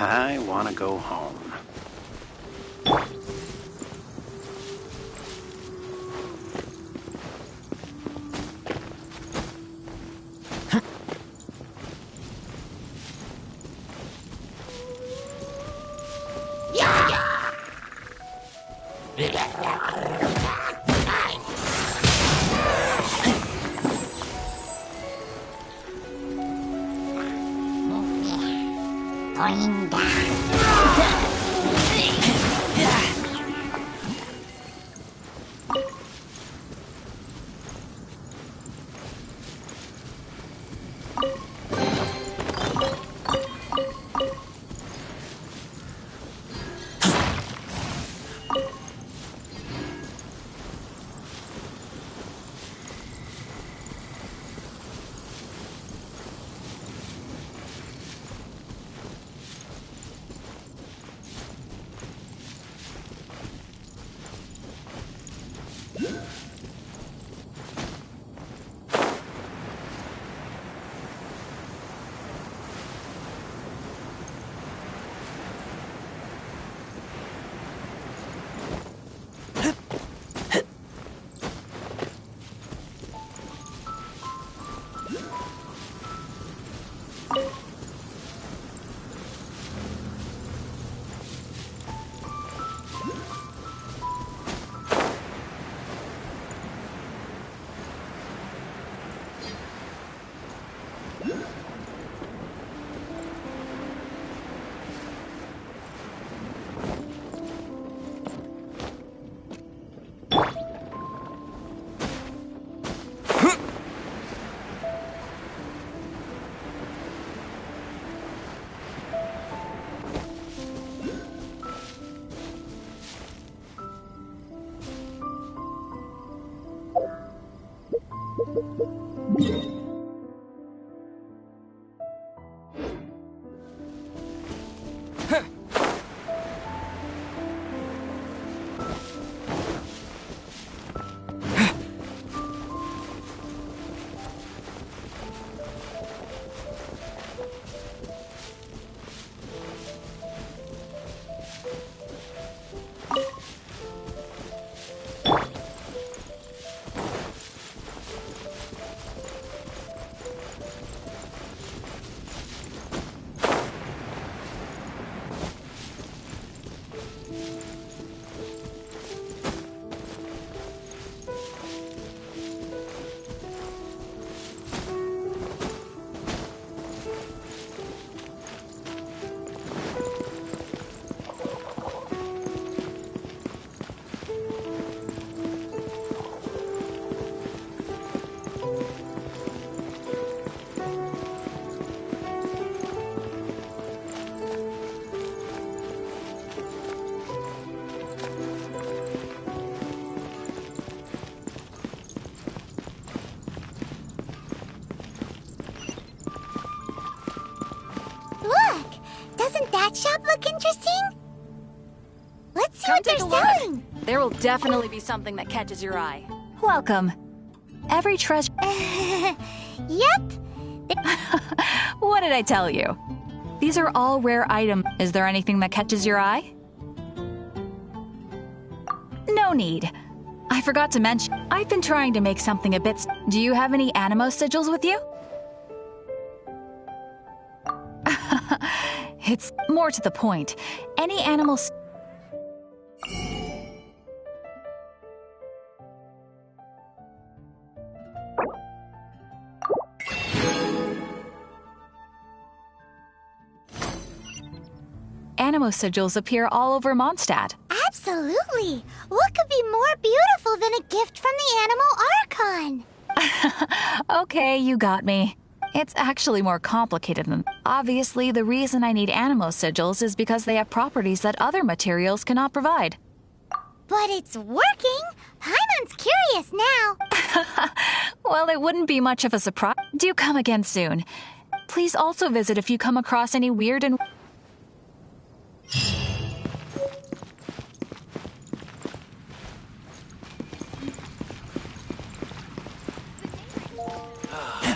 I want to go home. Going down. Doesn't that shop look interesting? Let's see what they're selling. There will definitely be something that catches your eye. Welcome. Every treasure... Yep. What did I tell you? These are all rare items. Is there anything that catches your eye? No need. I forgot to mention, I've been trying to make something a bit... Do you have any animo sigils with you? It's more to the point. Any animals... Animo sigils appear all over Mondstadt. Absolutely. What could be more beautiful than a gift from the Animal Archon? Okay, you got me. It's actually more complicated than... Obviously, the reason I need animo sigils is because they have properties that other materials cannot provide. But it's working! Paimon's curious now. Well, it wouldn't be much of a surprise. Do come again soon. Please also visit if you come across any weird and...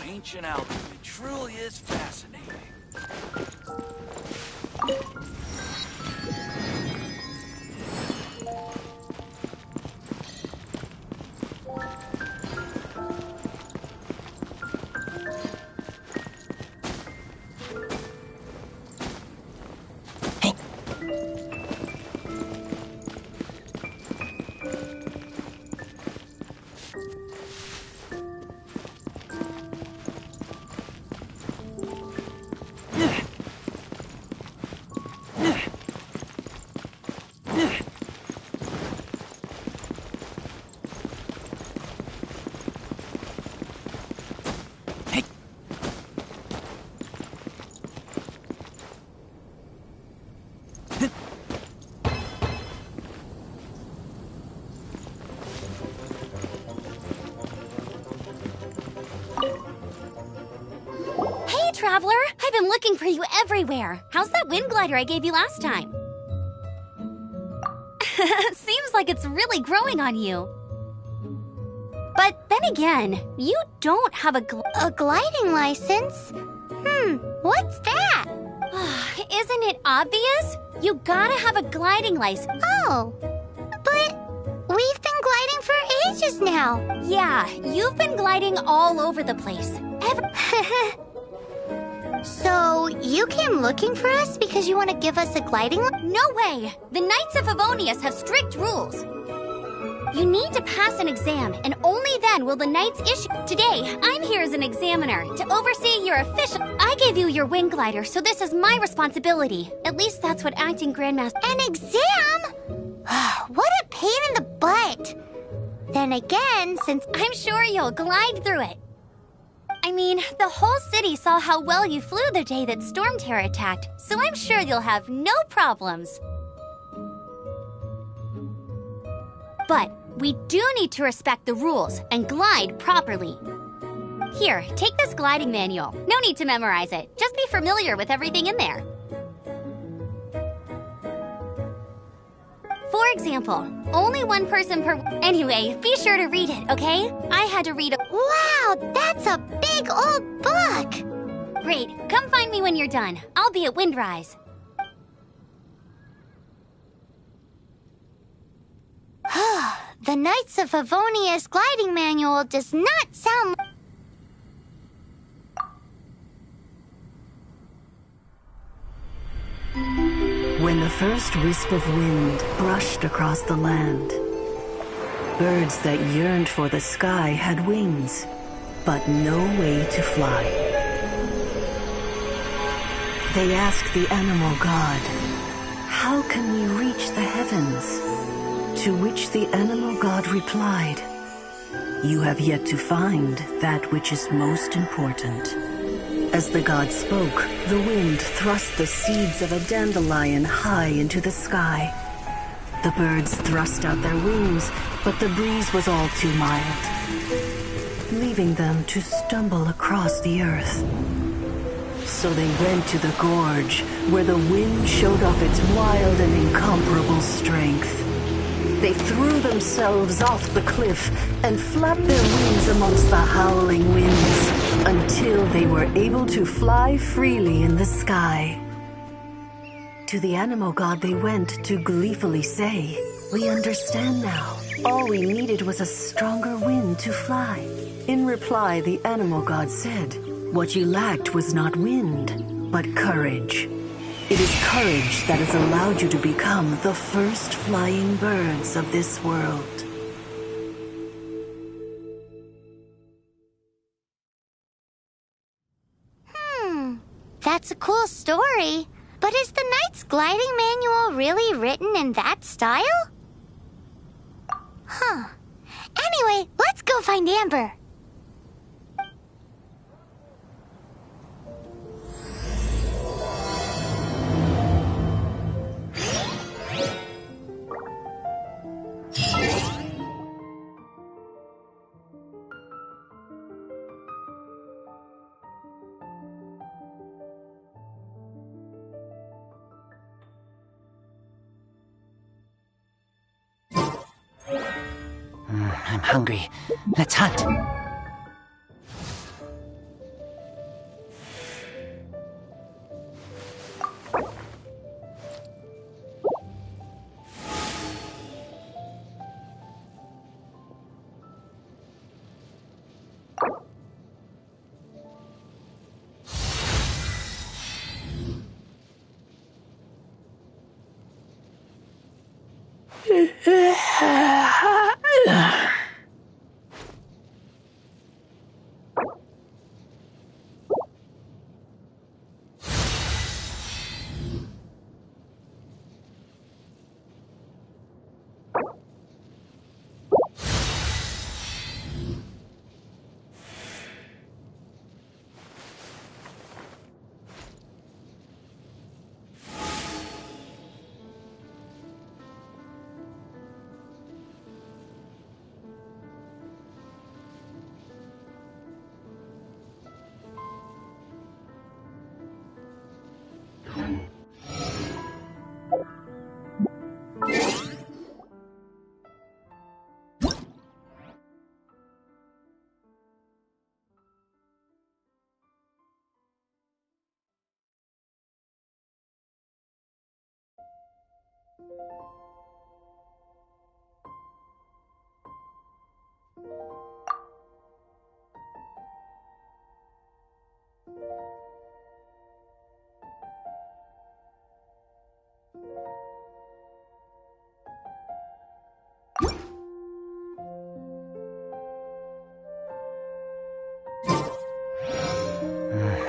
Ancient alchemy truly is fascinating. Traveler, I've been looking for you everywhere. How's that wind glider I gave you last time? Seems like it's really growing on you. But then again, you don't have a gliding license? What's that? Isn't it obvious? You gotta have a gliding license. Oh, but we've been gliding for ages now. Yeah, you've been gliding all over the place. So, you came looking for us because you want to give us a gliding license? No way! The Knights of Favonius have strict rules. You need to pass an exam, and only then will the Knights issue. Today, I'm here as an examiner to oversee your official. I gave you your wind glider, so this is my responsibility. At least that's what acting Grandmaster. An exam? What a pain in the butt. Then again, since I'm sure you'll glide through it. I mean, the whole city saw how well you flew the day that Storm Terror attacked, so I'm sure you'll have no problems. But we do need to respect the rules and glide properly. Here, take this gliding manual. No need to memorize it. Just be familiar with everything in there. For example, only one person per... Anyway, be sure to read it, okay? I had to read a... Wow, that's a big old book! Great. Come find me when you're done. I'll be at Windrise. The Knights of Favonius gliding manual does not sound... When the first wisp of wind brushed across the land, birds that yearned for the sky had wings, but no way to fly. They asked the animal god, "How can we reach the heavens?" To which the animal god replied, "You have yet to find that which is most important." As the god spoke, the wind thrust the seeds of a dandelion high into the sky. The birds thrust out their wings, but the breeze was all too mild, leaving them to stumble across the earth. So they went to the gorge, where the wind showed off its wild and incomparable strength. They threw themselves off the cliff and flapped their wings amongst the howling winds until they were able to fly freely in the sky. To the animal god they went to gleefully say, "We understand now. All we needed was a stronger wind to fly." In reply, the animal god said, "What you lacked was not wind, but courage. It is courage that has allowed you to become the first flying birds of this world." That's a cool story. But is the Knight's gliding manual really written in that style? Anyway, let's go find Amber. I'm hungry. Let's hunt.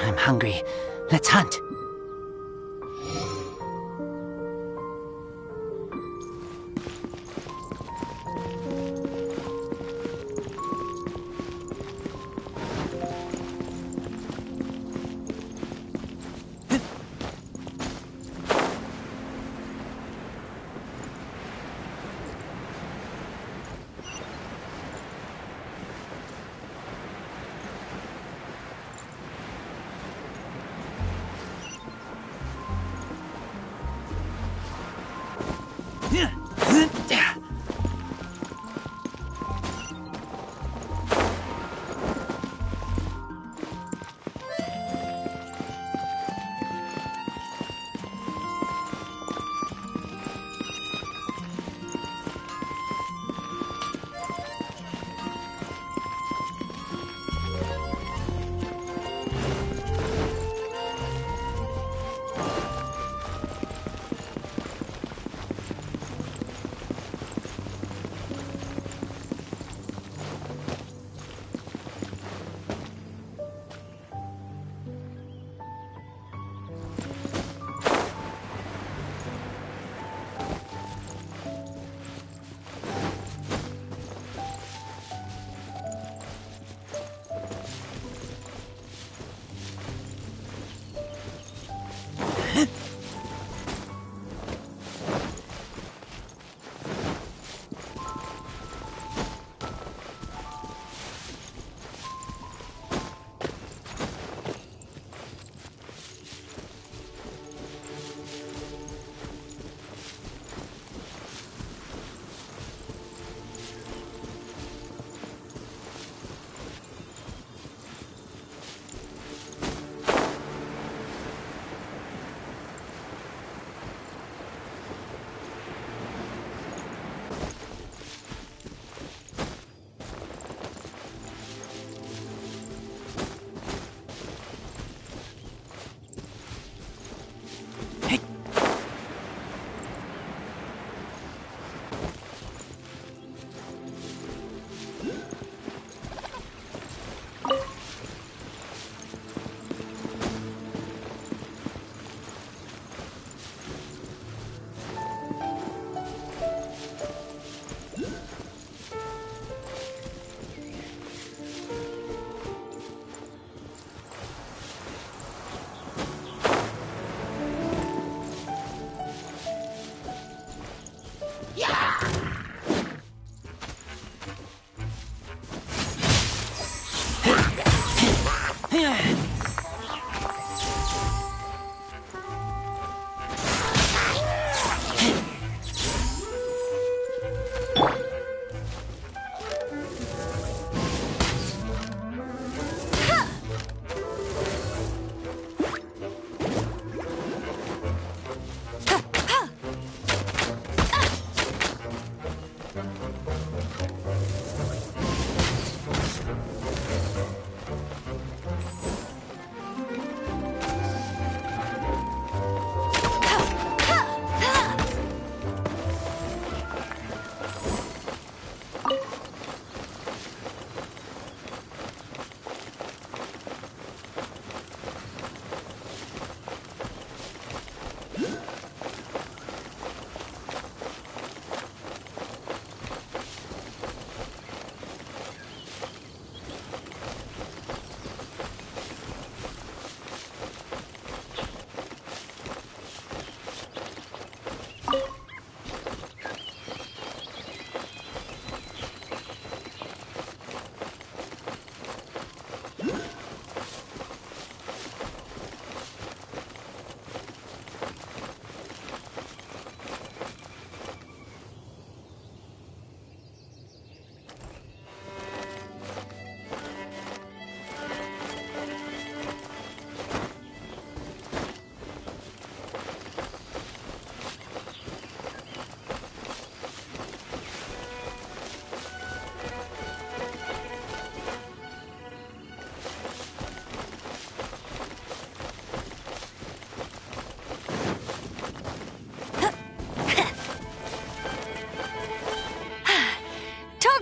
I'm hungry. Let's hunt.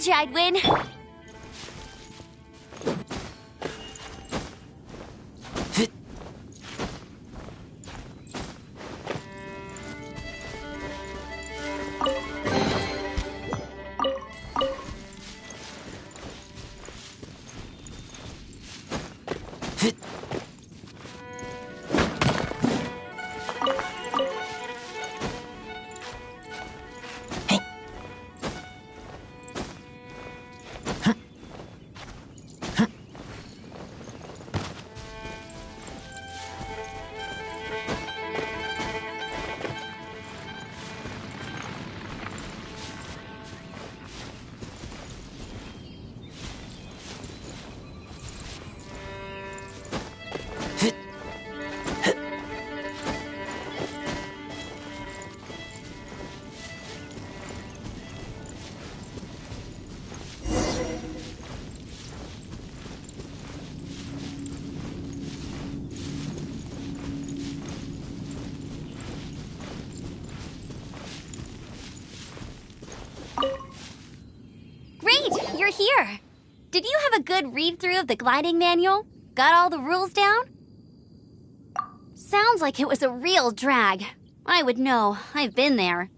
told you I'd win. Great, you're here. Did you have a good read-through of the gliding manual? Got all the rules down? Sounds like it was a real drag. I would know. I've been there.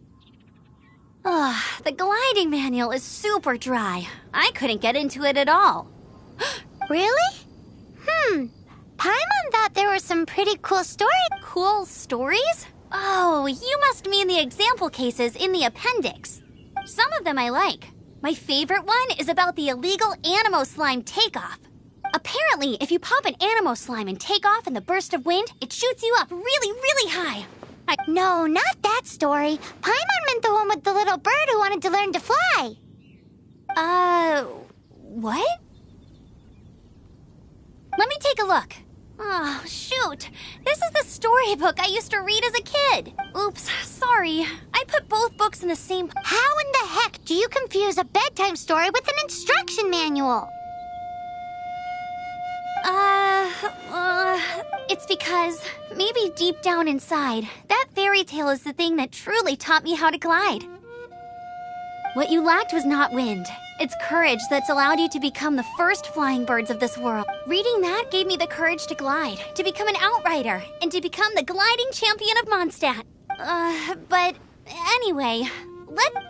Ugh, the gliding manual is super dry. I couldn't get into it at all. Really? Paimon thought there were some pretty cool stories. Cool stories? Oh, you must mean the example cases in the appendix. Some of them I like. My favorite one is about the illegal Animo Slime takeoff. Apparently, if you pop an Animo Slime and take off in the burst of wind, it shoots you up really, really high. No, not that story. Paimon meant the one with the little bird who wanted to learn to fly. What? Let me take a look. Oh, shoot. This is the storybook I used to read as a kid. Oops, sorry. I put both books in the same... How in the heck do you confuse a bedtime story with an instruction manual? It's because maybe deep down inside, that fairy tale is the thing that truly taught me how to glide. What you lacked was not wind. It's courage that's allowed you to become the first flying birds of this world. Reading that gave me the courage to glide, to become an outrider, and to become the gliding champion of Mondstadt. But anyway,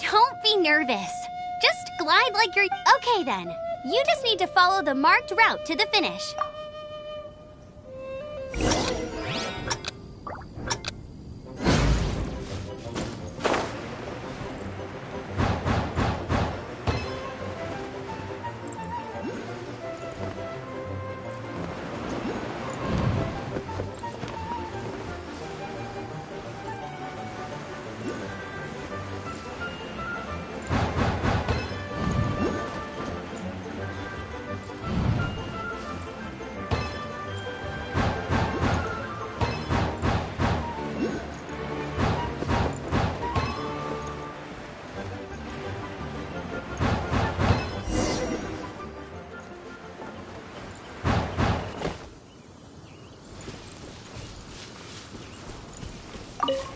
don't be nervous. Just glide like you're... Okay then, you just need to follow the marked route to the finish.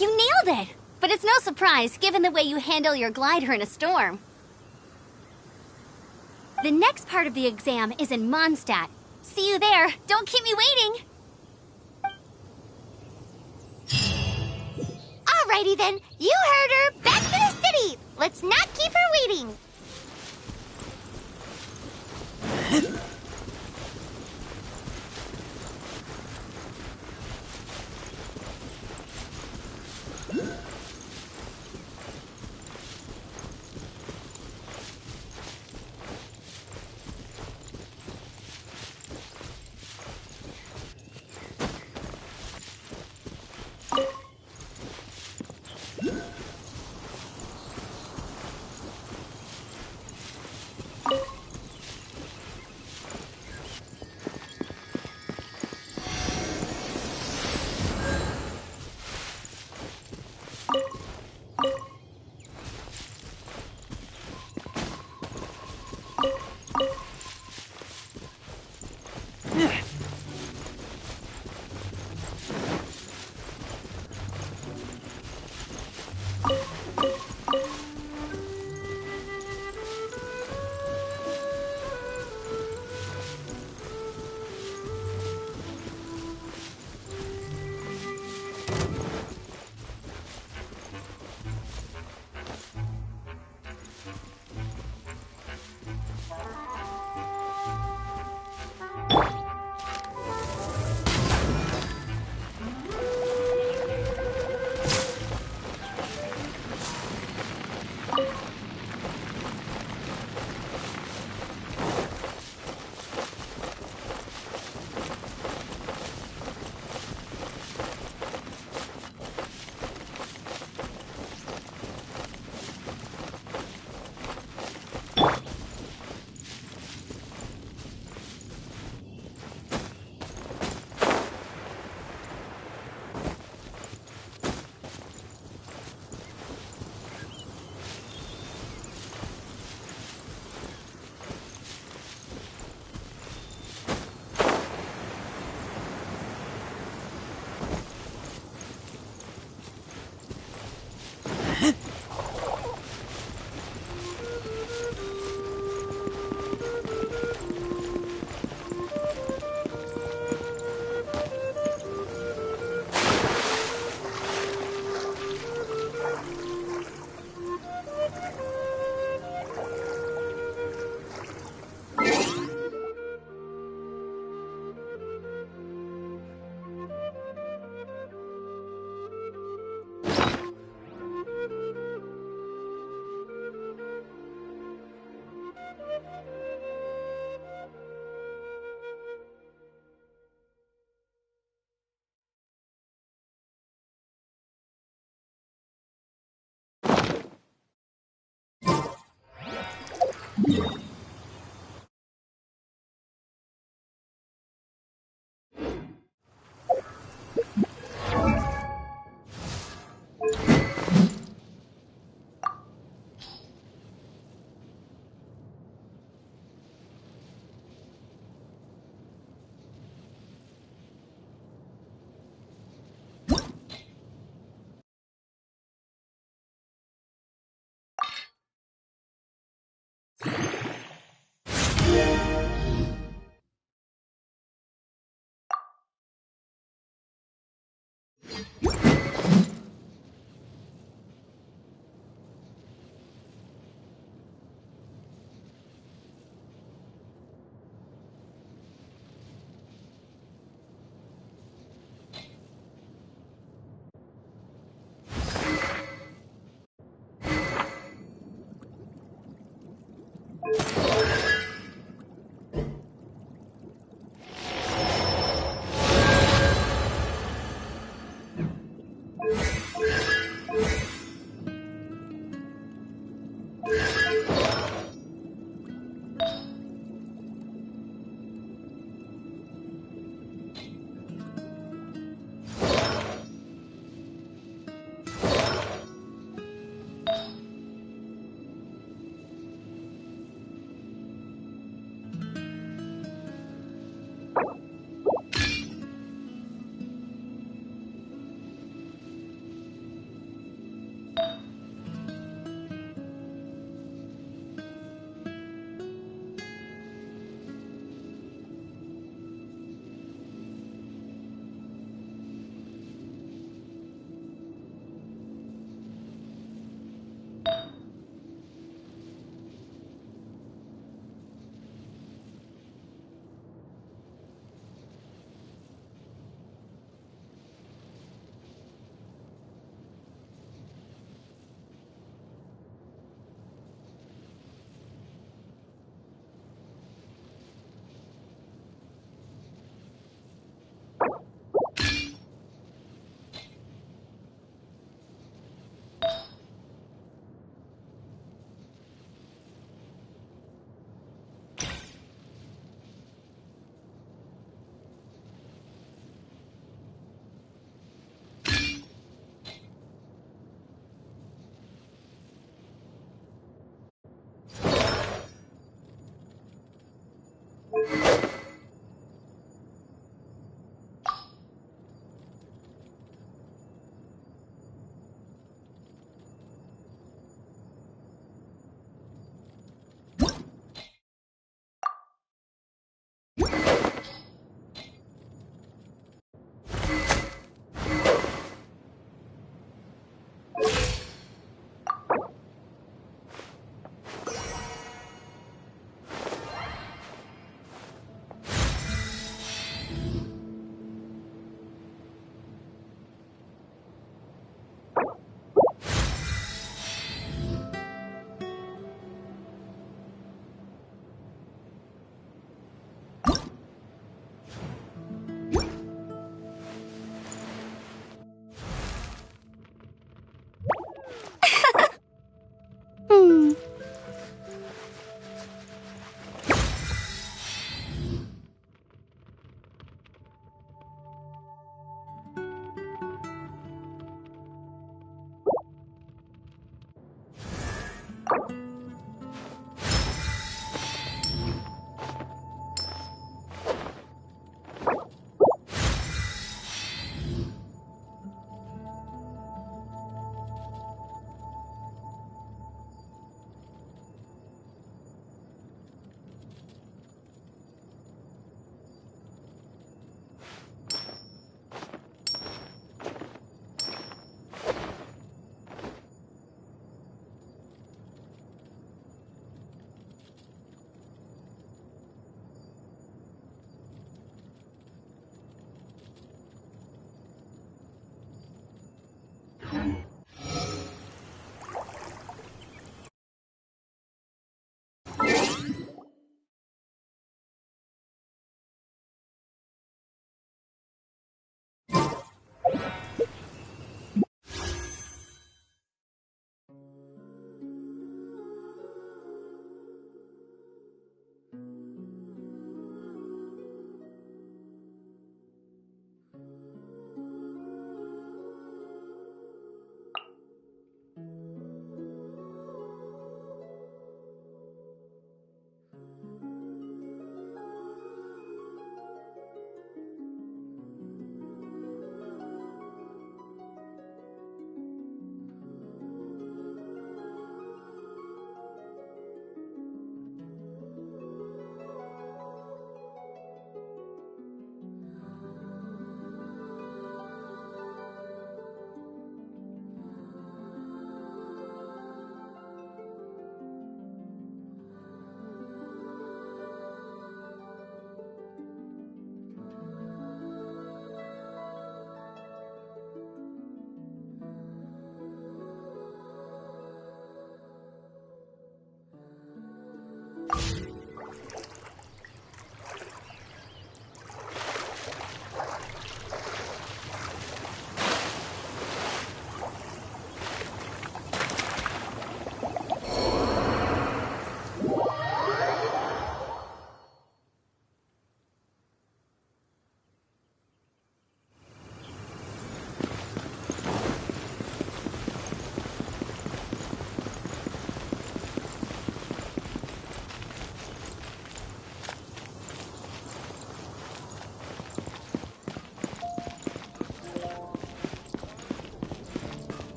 You nailed it! But it's no surprise, given the way you handle your glider in a storm. The next part of the exam is in Mondstadt. See you there. Don't keep me waiting! Alrighty then, you heard her. Back to the city! Let's not keep her waiting.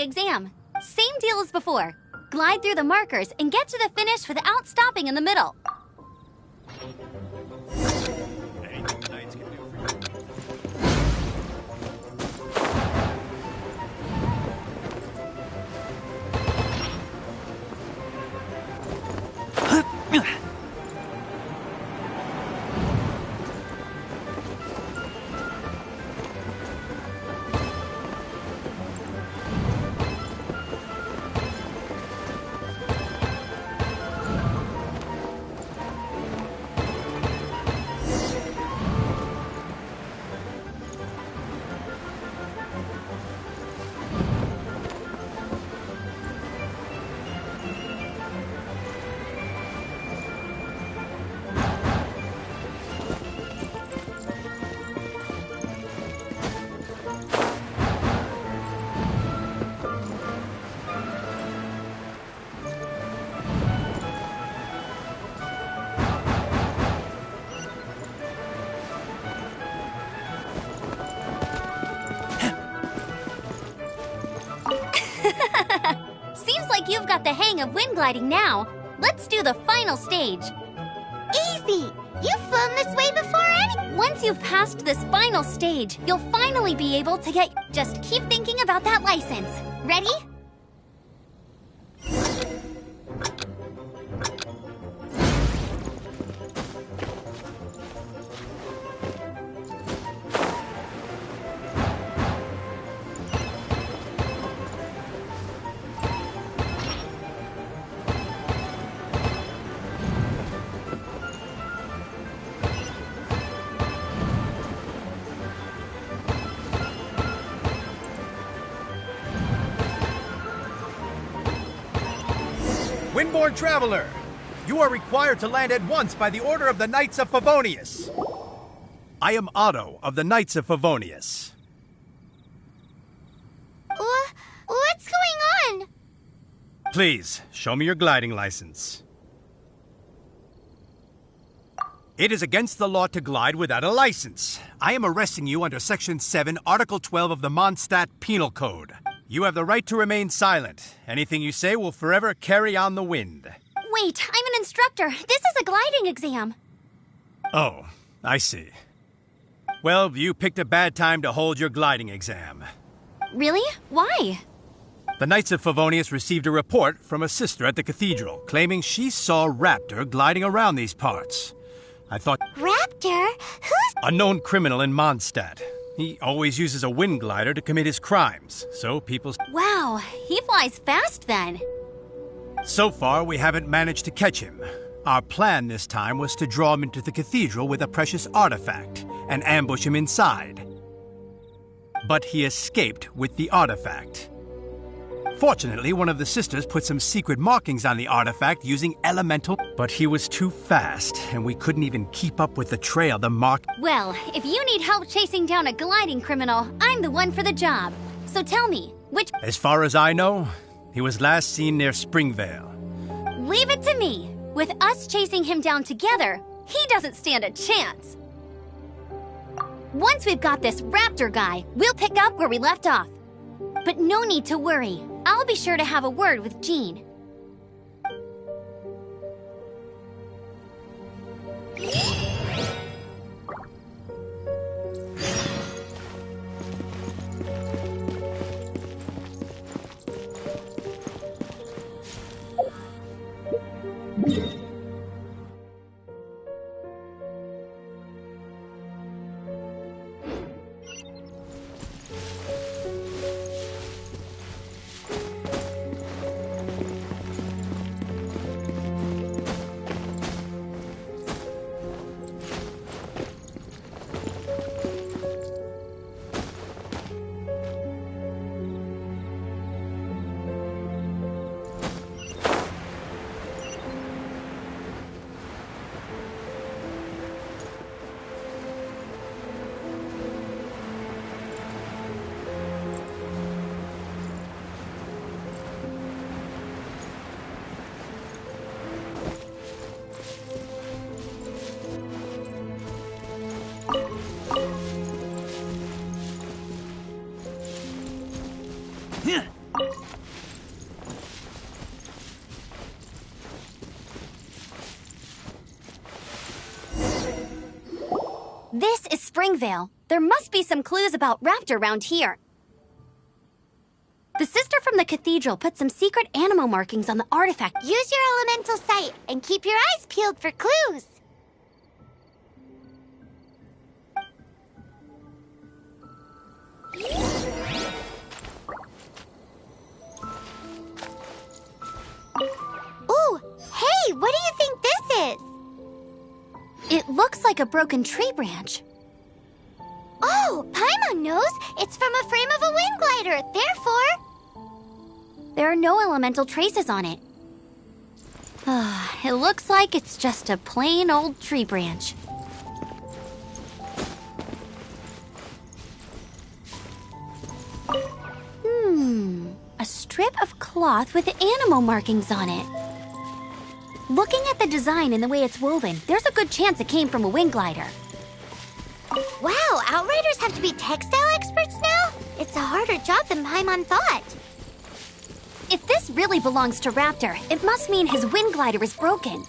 exam. Same deal as before. Glide through the markers and get to the finish without stopping in the middle. Seems like you've got the hang of wind gliding now. Let's do the final stage. Easy! You've flown this way before Once you've passed this final stage, you'll finally be able to get... Just keep thinking about that license. Ready? Windborne Traveler, you are required to land at once by the order of the Knights of Favonius. I am Otto of the Knights of Favonius. What's going on? Please, show me your gliding license. It is against the law to glide without a license. I am arresting you under Section 7, Article 12 of the Mondstadt Penal Code. You have the right to remain silent. Anything you say will forever carry on the wind. Wait, I'm an instructor. This is a gliding exam. Oh, I see. Well, you picked a bad time to hold your gliding exam. Really? Why? The Knights of Favonius received a report from a sister at the cathedral claiming she saw Raptor gliding around these parts. I thought... Raptor? Who's... A known criminal in Mondstadt. He always uses a wind glider to commit his crimes, so people... Wow, he flies fast then. So far, we haven't managed to catch him. Our plan this time was to draw him into the cathedral with a precious artifact and ambush him inside. But he escaped with the artifact. Fortunately, one of the sisters put some secret markings on the artifact using elemental... But he was too fast, and we couldn't even keep up with the trail the mark... Well, if you need help chasing down a gliding criminal, I'm the one for the job. So tell me, which... As far as I know, he was last seen near Springvale. Leave it to me. With us chasing him down together, he doesn't stand a chance. Once we've got this Raptor guy, we'll pick up where we left off. But no need to worry. I'll be sure to have a word with Jean. Springvale. There must be some clues about Raptor around here. The sister from the cathedral put some secret animal markings on the artifact. Use your elemental sight and keep your eyes peeled for clues. Ooh, hey, what do you think this is? It looks like a broken tree branch. Oh, Paimon knows. It's from a frame of a wind glider. Therefore, there are no elemental traces on it. It looks like it's just a plain old tree branch. A strip of cloth with animal markings on it. Looking at the design and the way it's woven, there's a good chance it came from a wind glider. Wow, Outriders have to be textile experts now? It's a harder job than Paimon thought. If this really belongs to Raptor, it must mean his wind glider is broken.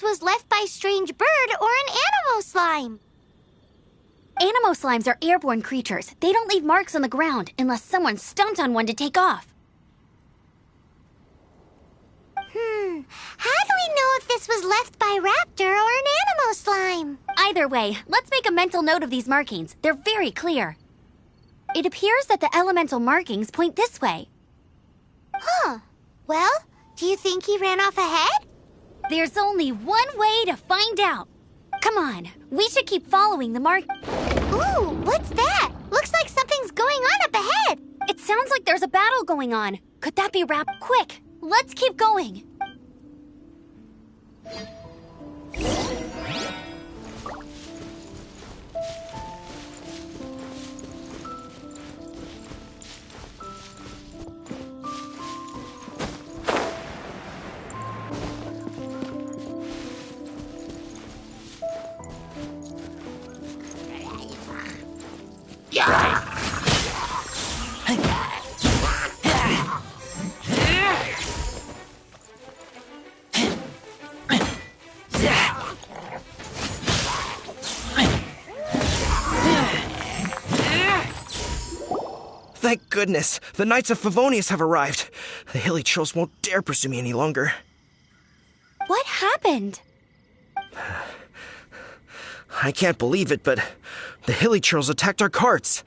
Was left by strange bird or an animal slime. Animal slimes are airborne creatures. They don't leave marks on the ground unless someone stomped on one to take off. How do we know if this was left by Raptor or an animal slime? Either way, let's make a mental note of these markings. They're very clear. It appears that the elemental markings point this way. Huh. Well, do you think he ran off ahead? There's only one way to find out. Come on, we should keep following the mark. Ooh, what's that? Looks like something's going on up ahead. It sounds like there's a battle going on. Could that be Rap? Quick, let's keep going. Thank goodness, the Knights of Favonius have arrived. The hilly trolls won't dare pursue me any longer. What happened? I can't believe it, but the hilly trolls attacked our carts.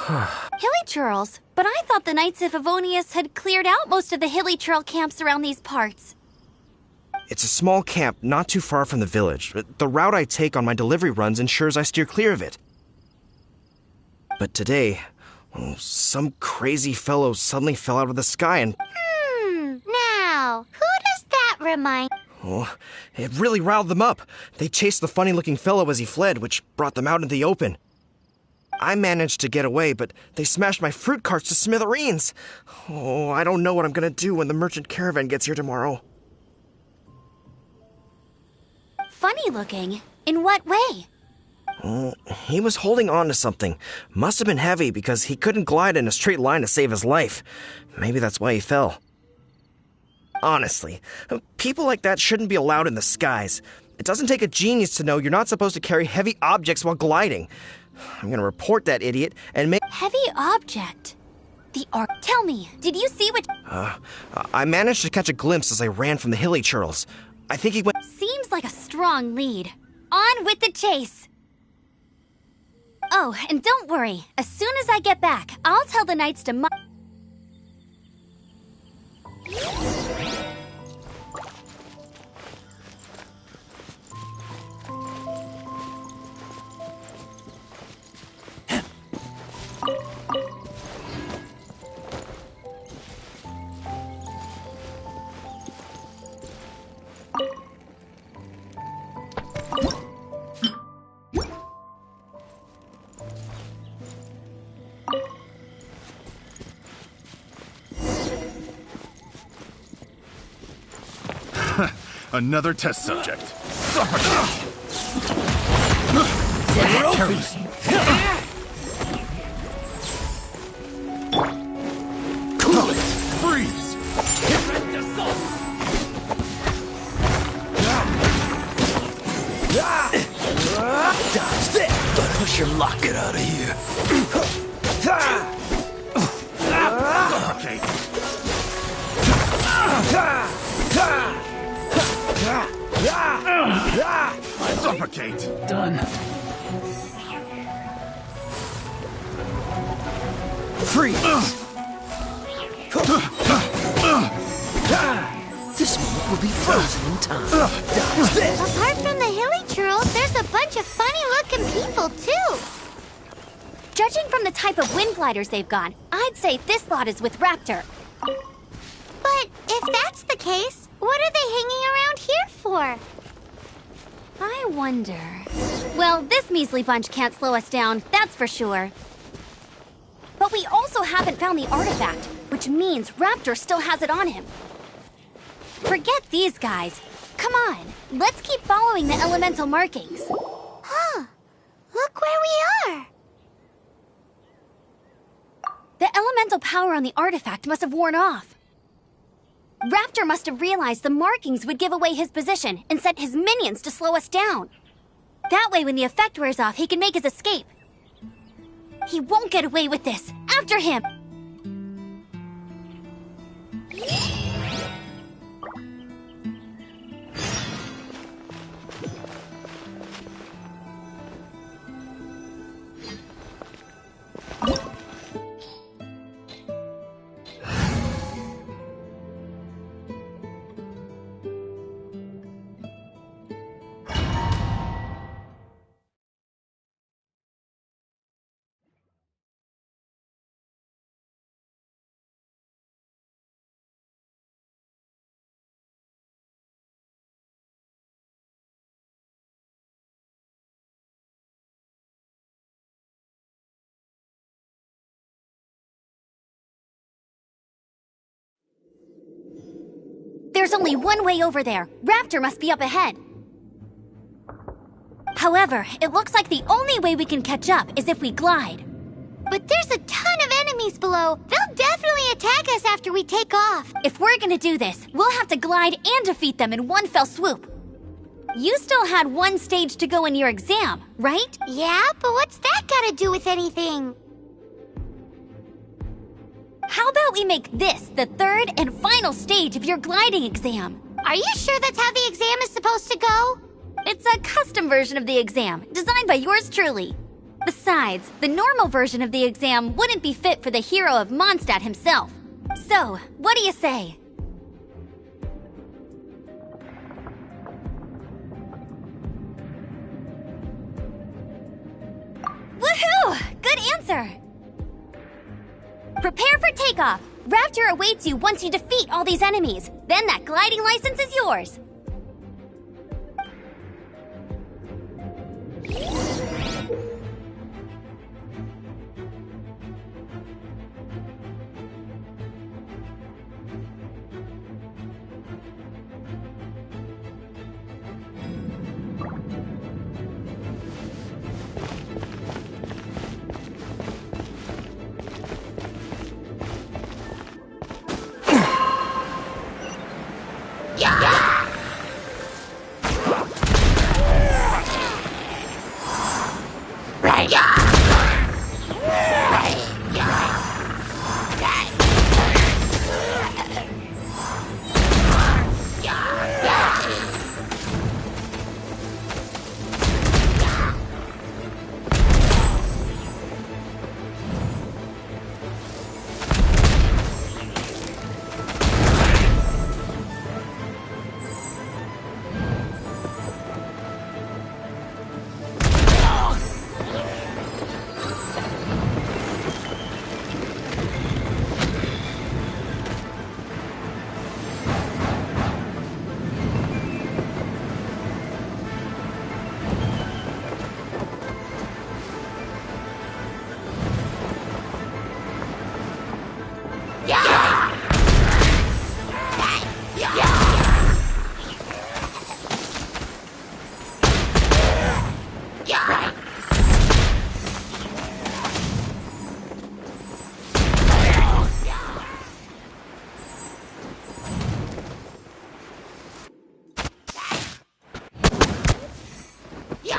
Hilly churls? But I thought the Knights of Favonius had cleared out most of the hilly churl camps around these parts. It's a small camp not too far from the village. The route I take on my delivery runs ensures I steer clear of it. But today, some crazy fellow suddenly fell out of the sky and... Now, who does that remind? Oh, it really riled them up. They chased the funny-looking fellow as he fled, which brought them out into the open. I managed to get away, but they smashed my fruit carts to smithereens. Oh, I don't know what I'm gonna do when the merchant caravan gets here tomorrow. Funny looking? In what way? He was holding on to something. Must have been heavy because he couldn't glide in a straight line to save his life. Maybe that's why he fell. Honestly, people like that shouldn't be allowed in the skies. It doesn't take a genius to know you're not supposed to carry heavy objects while gliding. I'm gonna report that idiot and make... Heavy object? The ark. Tell me, did you see what... I managed to catch a glimpse as I ran from the hilly churls. I think he went... Seems like a strong lead. On with the chase! Oh, and don't worry. As soon as I get back, I'll tell the knights to Another test subject. Cool it! Freeze! Dodge that! Push your luck. Get out of here. Suffocate! Suffocate! Done. Freeze! This moment will be frozen in time. Dodge this! Apart from the hilly churls, there's a bunch of funny-looking people, too. Judging from the type of wind gliders they've got, I'd say this lot is with Raptor. But if that's the case, what are they hanging around here for? I wonder... Well, this measly bunch can't slow us down, that's for sure. But we also haven't found the artifact, which means Raptor still has it on him. Forget these guys. Come on, let's keep following the elemental markings. Huh. Look where we are. The elemental power on the artifact must have worn off. Raptor must have realized the markings would give away his position and sent his minions to slow us down. That way, when the effect wears off, he can make his escape. He won't get away with this. After him! There's only one way over there. Raptor must be up ahead. However, it looks like the only way we can catch up is if we glide. But there's a ton of enemies below. They'll definitely attack us after we take off. If we're gonna do this, we'll have to glide and defeat them in one fell swoop. You still had one stage to go in your exam, right? Yeah, but what's that got to do with anything? How about we make this the third and final stage of your gliding exam? Are you sure that's how the exam is supposed to go? It's a custom version of the exam, designed by yours truly. Besides, the normal version of the exam wouldn't be fit for the hero of Mondstadt himself. So, what do you say? Woohoo! Good answer! Prepare for takeoff. Raptor awaits you once you defeat all these enemies. Then that gliding license is yours.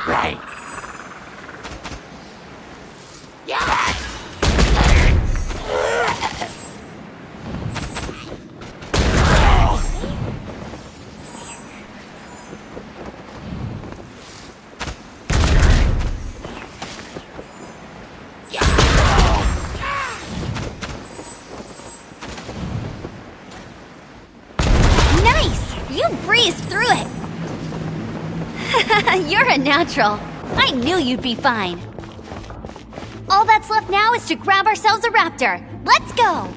Right. Nice! You breezed through it! You're a natural. I knew you'd be fine. All that's left now is to grab ourselves a raptor. Let's go!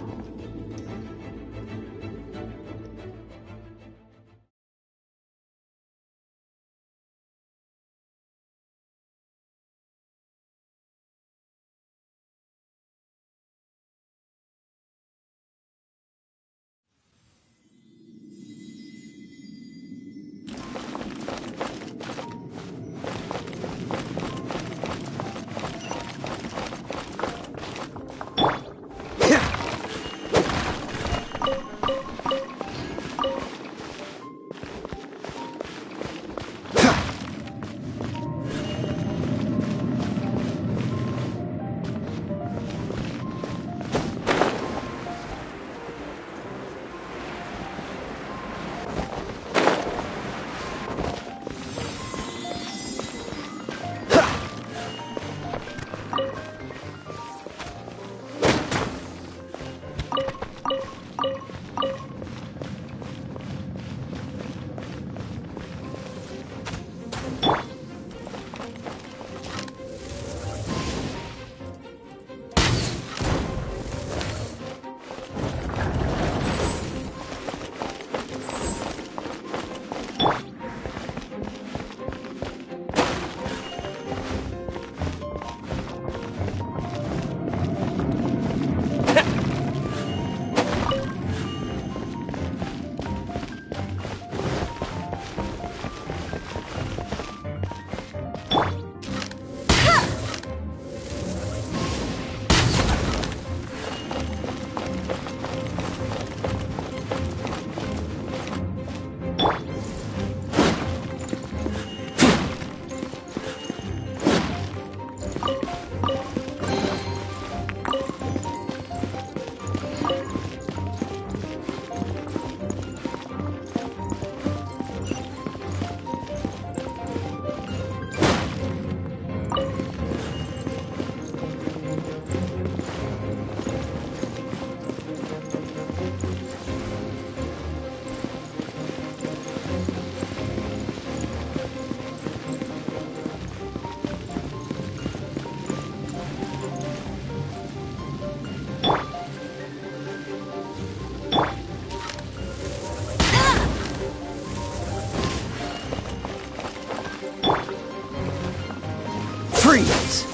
Freeze!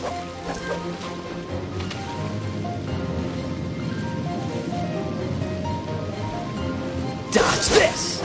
Dodge this!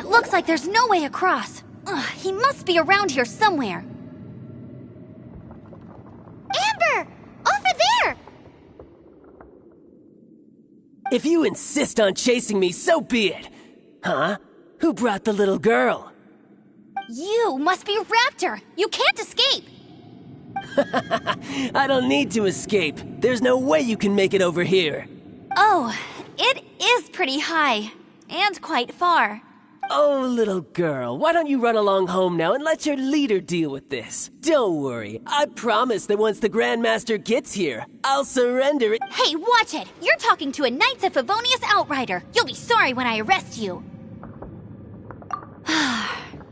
looks like there's no way across. Ugh, he must be around here somewhere. Amber! Over there! If you insist on chasing me, so be it. Huh? Who brought the little girl? You must be Raptor! You can't escape! I don't need to escape. There's no way you can make it over here. Oh, it is pretty high. And quite far. Oh, little girl, why don't you run along home now and let your leader deal with this? Don't worry, I promise that once the Grandmaster gets here, I'll surrender it. Hey, watch it! You're talking to a Knights of Favonius outrider. You'll be sorry when I arrest you.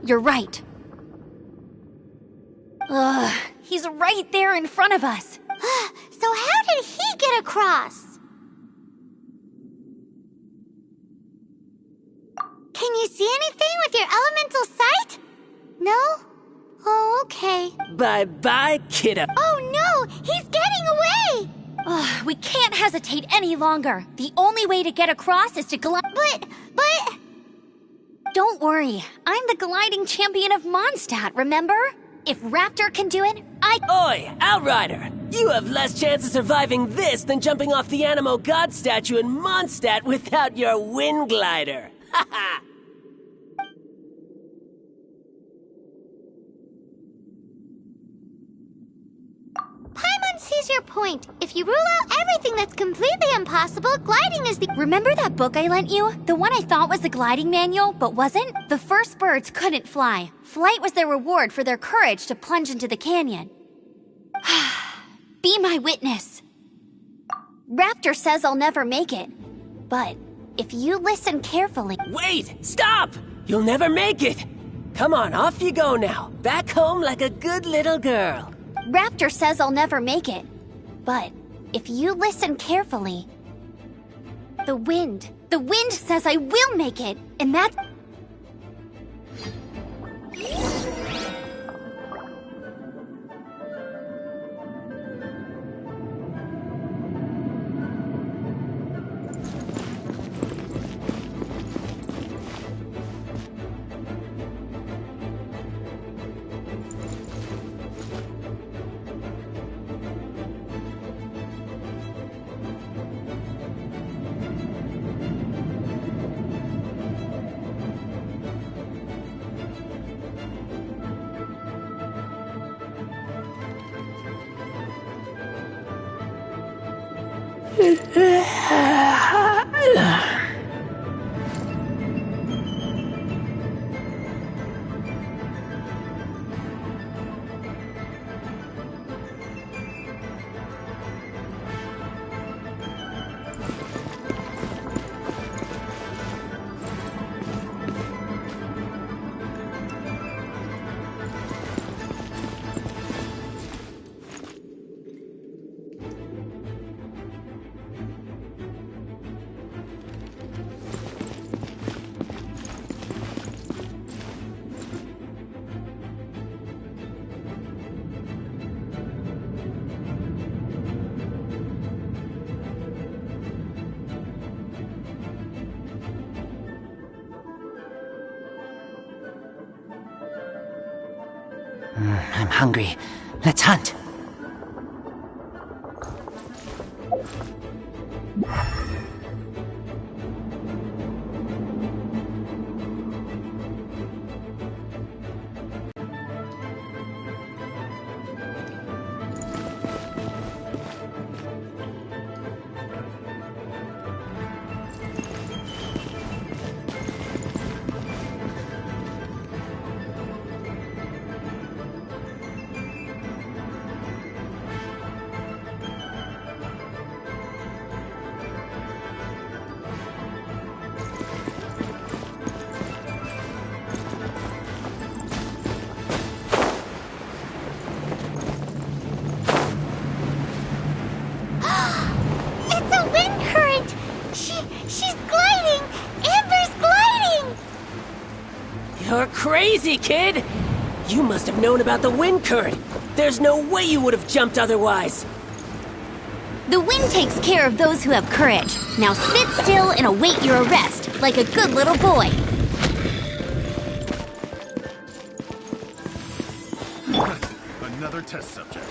You're right. Ugh, he's right there in front of us. So how did he get across? Can you see anything with your elemental sight? No? Oh, okay. Bye-bye, kiddo. Oh no! He's getting away! Ugh, we can't hesitate any longer. The only way to get across is to glide. But... Don't worry. I'm the gliding champion of Mondstadt, remember? If Raptor can do it, Oi, Outrider! You have less chance of surviving this than jumping off the Animo God statue in Mondstadt without your wind glider. Haha! Paimon sees your point. If you rule out everything that's completely impossible, gliding is the... Remember that book I lent you? The one I thought was the gliding manual, but wasn't? The first birds couldn't fly. Flight was their reward for their courage to plunge into the canyon. Be my witness. Raptor says I'll never make it. But if you listen carefully... Wait! Stop! You'll never make it! Come on, off you go now. Back home like a good little girl. Raptor says I'll never make it. But if you listen carefully... The wind says I will make it, and that's... I'm hungry. Let's hunt. It's a wind current! She's gliding! Amber's gliding! You're crazy, kid! You must have known about the wind current. There's no way you would have jumped otherwise. The wind takes care of those who have courage. Now sit still and await your arrest, like a good little boy. test subject.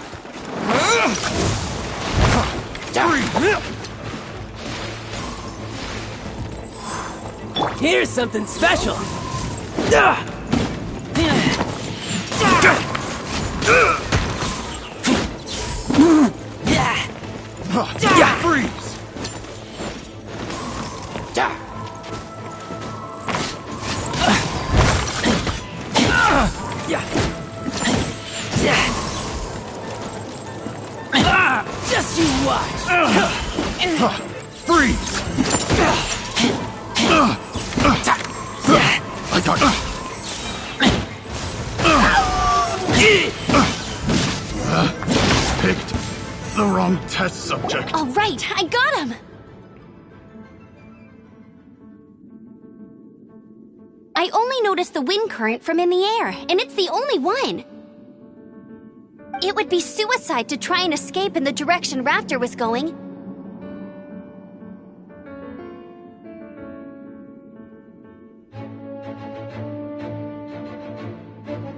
Here's something special. Freeze! Just you watch. Freeze! I got picked the wrong test subject. All right, I got him! I only noticed the wind current from in the air, and it's the only one. It would be suicide to try and escape in the direction Raptor was going.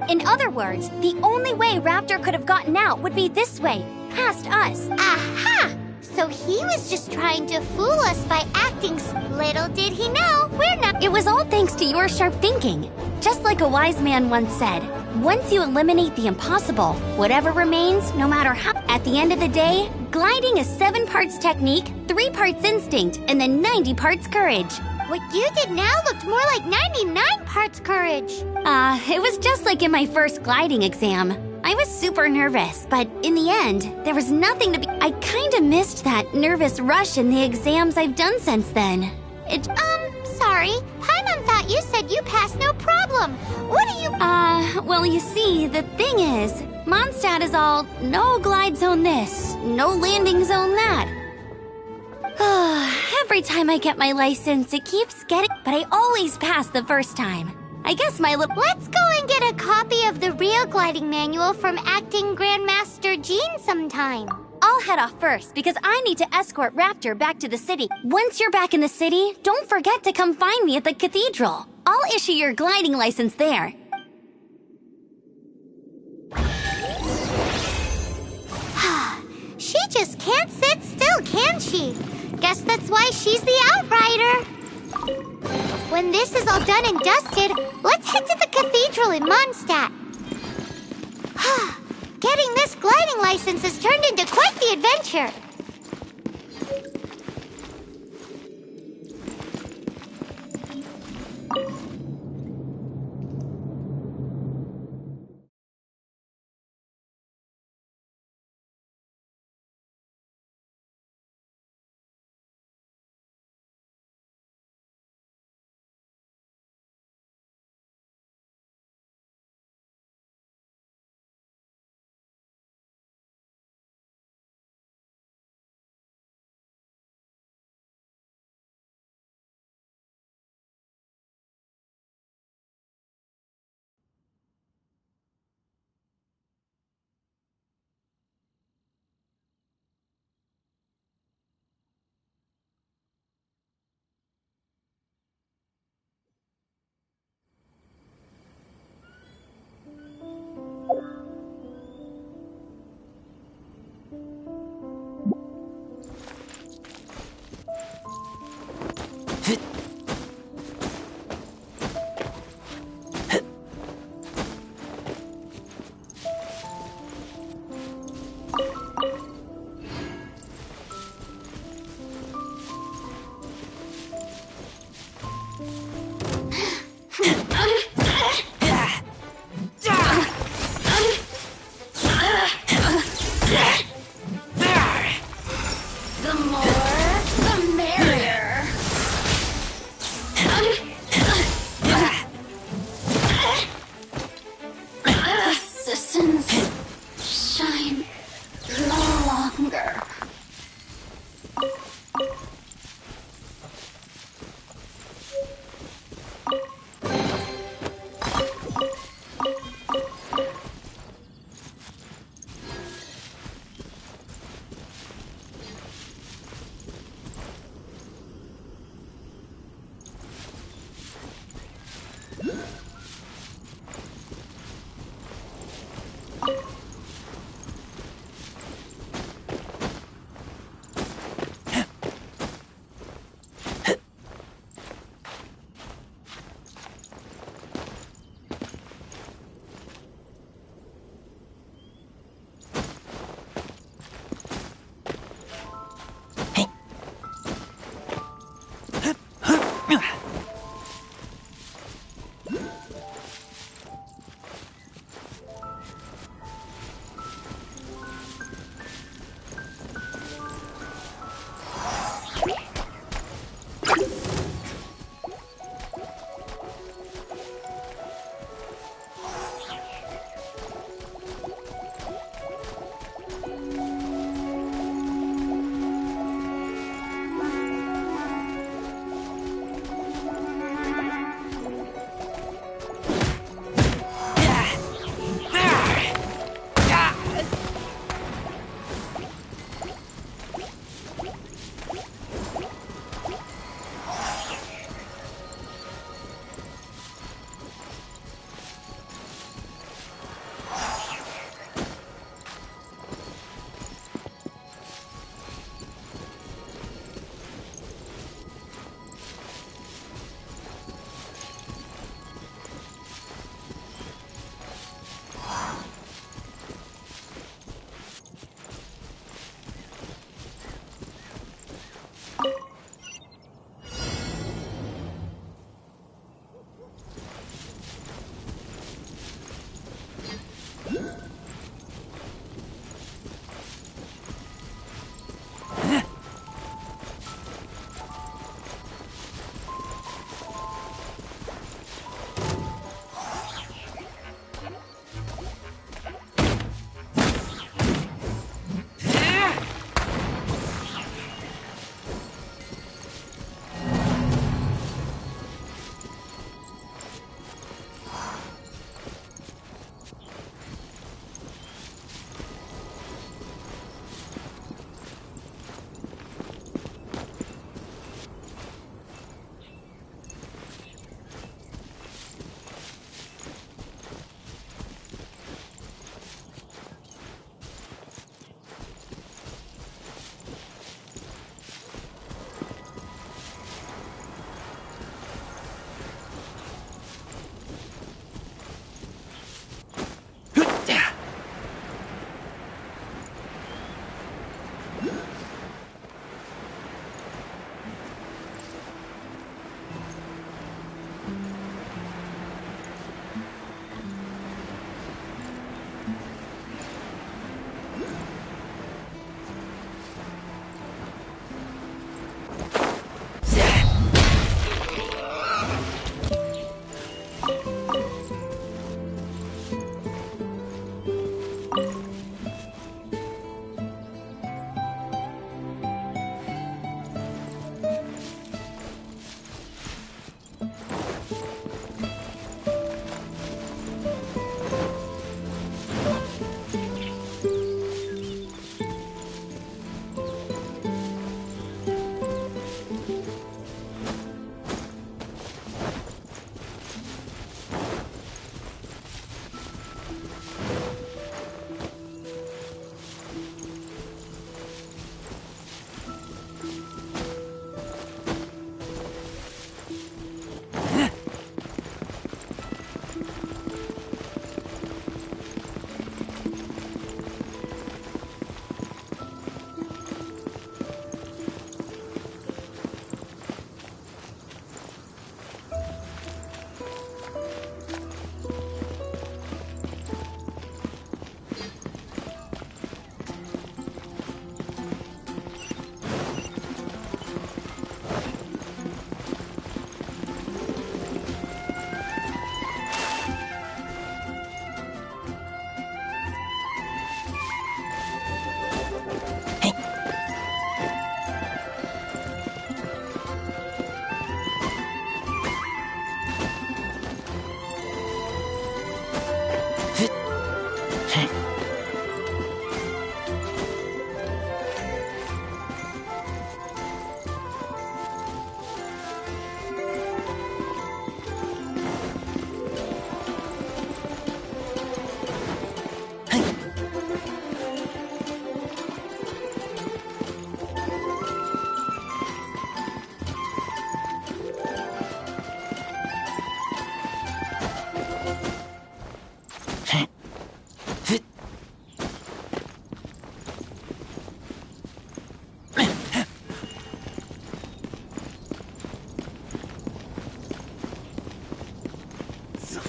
In other words, the only way Raptor could have gotten out would be this way, past us. Aha! So he was just trying to fool us by acting little did he know, we're not— It was all thanks to your sharp thinking. Just like a wise man once said, once you eliminate the impossible, whatever remains, no matter how— At the end of the day, gliding is 7 parts technique, 3 parts instinct, and then 90 parts courage. What you did now looked more like 99 parts courage. It was just like in my first gliding exam. I was super nervous, but in the end, there was nothing to be— I kinda missed that nervous rush in the exams I've done since then. Sorry. Paimon thought you said you passed no problem. What do you— Well, you see, the thing is, Mondstadt is all, no glide zone this, no landing zone that. Every time I get my license, it keeps getting— But I always pass the first time. I guess my little— Let's go and get a copy of the real gliding manual from Acting Grandmaster Jean sometime. I'll head off first, because I need to escort Raptor back to the city. Once you're back in the city, don't forget to come find me at the cathedral. I'll issue your gliding license there. She just can't sit still, can she? Guess that's why she's the Outrider. When this is all done and dusted, let's head to the cathedral in Mondstadt. Getting this gliding license has turned into quite the adventure.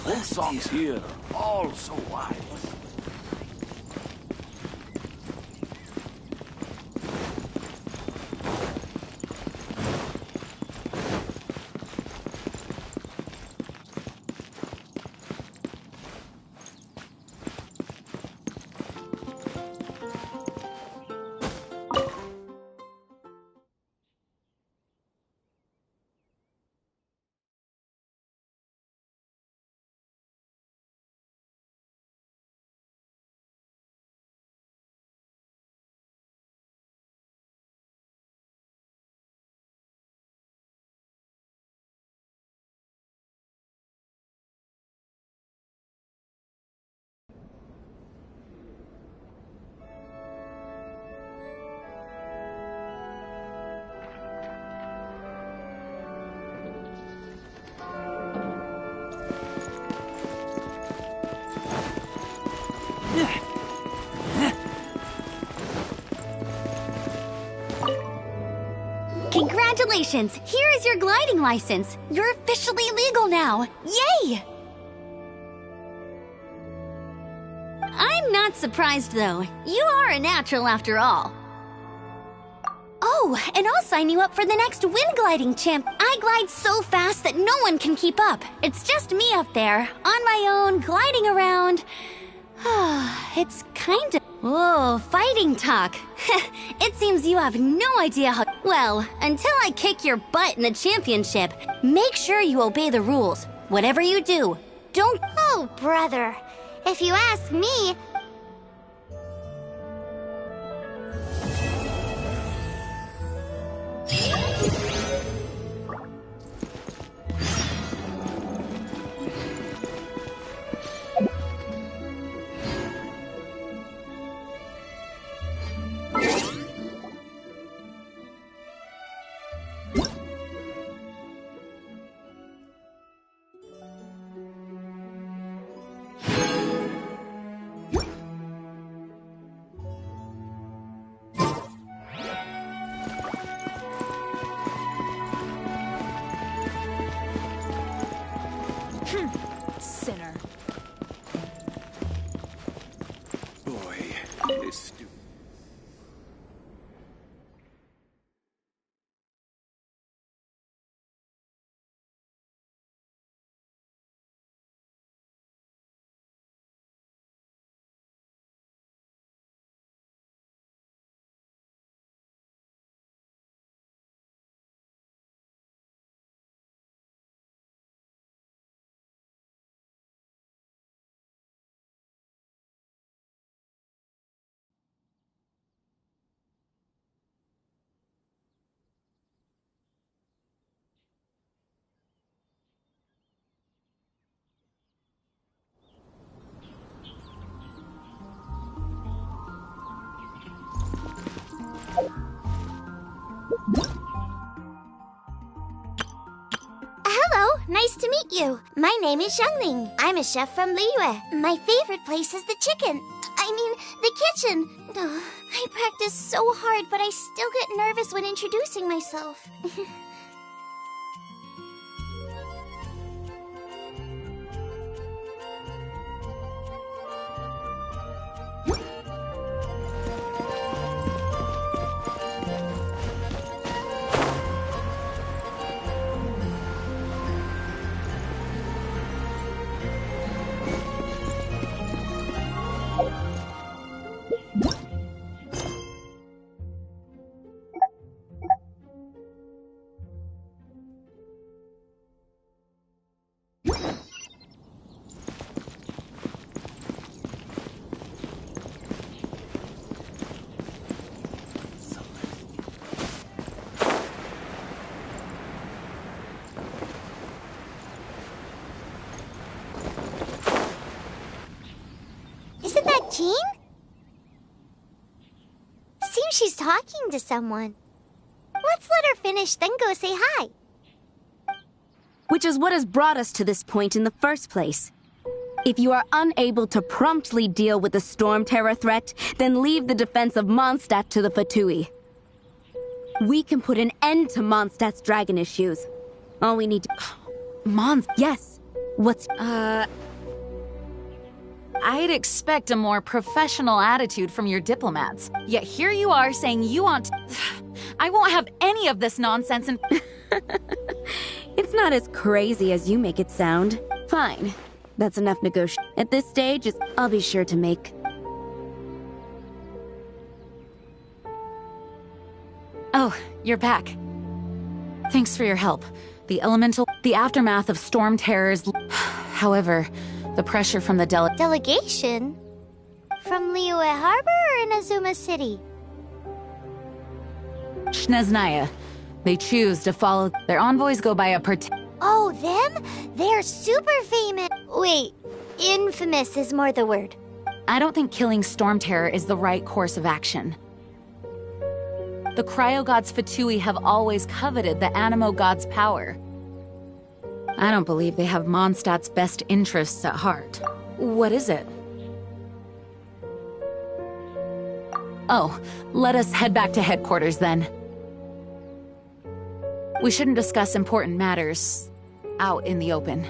Both songs here, all so wise. Congratulations! Here is your gliding license. You're officially legal now. Yay! I'm not surprised, though. You are a natural after all. Oh, and I'll sign you up for the next wind gliding champ. I glide so fast that no one can keep up. It's just me up there, on my own, gliding around. It's kind of... Whoa, fighting talk. It seems you have no idea how... Well, until I kick your butt in the championship, make sure you obey the rules. Whatever you do, don't... Oh, brother. If you ask me... Sinner. Boy, this... Hello, nice to meet you. My name is Xiangling. I'm a chef from Liyue. My favorite place is the the kitchen. I practice so hard, but I still get nervous when introducing myself. Isn't that Jean? Seems she's talking to someone. Let's let her finish, then go say hi. Which is what has brought us to this point in the first place. If you are unable to promptly deal with the Storm Terror threat, then leave the defense of Mondstadt to the Fatui. We can put an end to Mondstadt's dragon issues. All we need to... Mons... Yes. What's... I'd expect a more professional attitude from your diplomats. Yet here you are saying you want... I won't have any of this nonsense and... It's not as crazy as you make it sound. Fine. That's enough negotiation. At this stage, I'll be sure to make... Oh, you're back. Thanks for your help. The aftermath of storm terrors... However, the pressure from the Delegation? From Liyue Harbor or Inazuma City? Snezhnaya. They choose to follow... Their envoys go by a Oh, them? They're super famous. Wait, infamous is more the word. I don't think killing Storm Terror is the right course of action. The Cryo Gods Fatui have always coveted the Animo Gods' power. I don't believe they have Mondstadt's best interests at heart. What is it? Oh, let us head back to headquarters then. We shouldn't discuss important matters out in the open.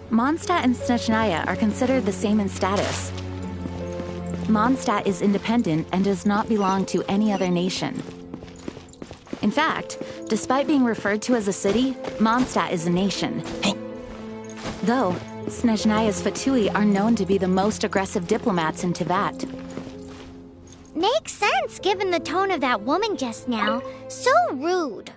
Mondstadt and Snezhnaya are considered the same in status. Mondstadt is independent and does not belong to any other nation. In fact, despite being referred to as a city, Mondstadt is a nation. Though, Snezhnaya's Fatui are known to be the most aggressive diplomats in Teyvat. Makes sense given the tone of that woman just now. So rude.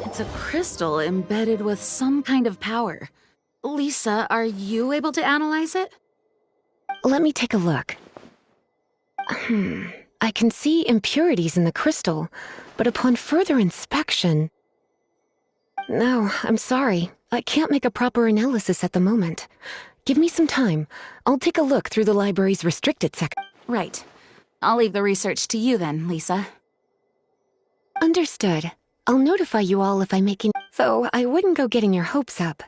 It's a crystal embedded with some kind of power. Lisa, are you able to analyze it? Let me take a look. I can see impurities in the crystal, but upon further inspection... No, I'm sorry. I can't make a proper analysis at the moment. Give me some time. I'll take a look through the library's restricted section. Right. I'll leave the research to you then, Lisa. Understood. I'll notify you all if I make any... Though I wouldn't go getting your hopes up.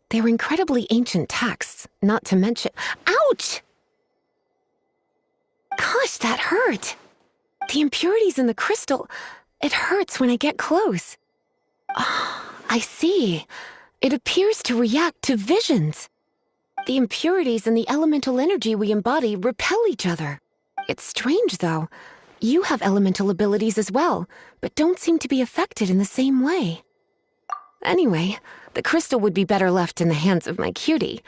They're incredibly ancient texts, not to mention... Ouch! Gosh, that hurt! The impurities in the crystal... It hurts when I get close. Oh, I see. It appears to react to visions. The impurities and the elemental energy we embody repel each other. It's strange, though. You have elemental abilities as well, but don't seem to be affected in the same way. Anyway, the crystal would be better left in the hands of my cutie.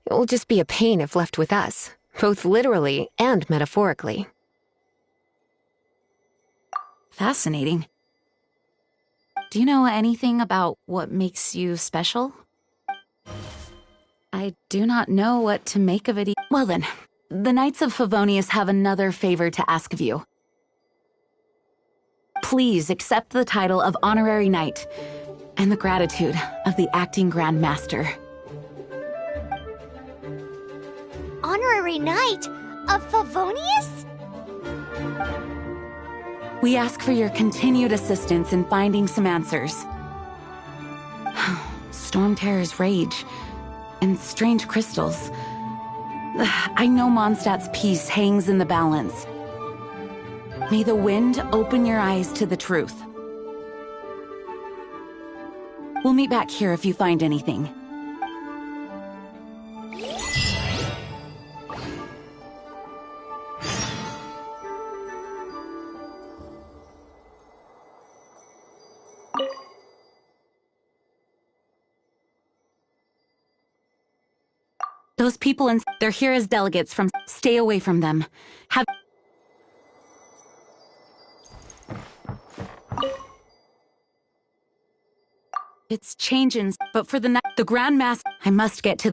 It will just be a pain if left with us, both literally and metaphorically. Fascinating. Do you know anything about what makes you special? I do not know what to make of it. Well then, the Knights of Favonius have another favor to ask of you. Please accept the title of Honorary Knight and the gratitude of the Acting Grand Master. Honorary Knight of Favonius? We ask for your continued assistance in finding some answers. Storm Terror's rage and strange crystals. I know Mondstadt's peace hangs in the balance. May the wind open your eyes to the truth. We'll meet back here if you find anything. Those people they're here as delegates from... Stay away from them. Have... It's changing, but for the Grandmaster, I must get to...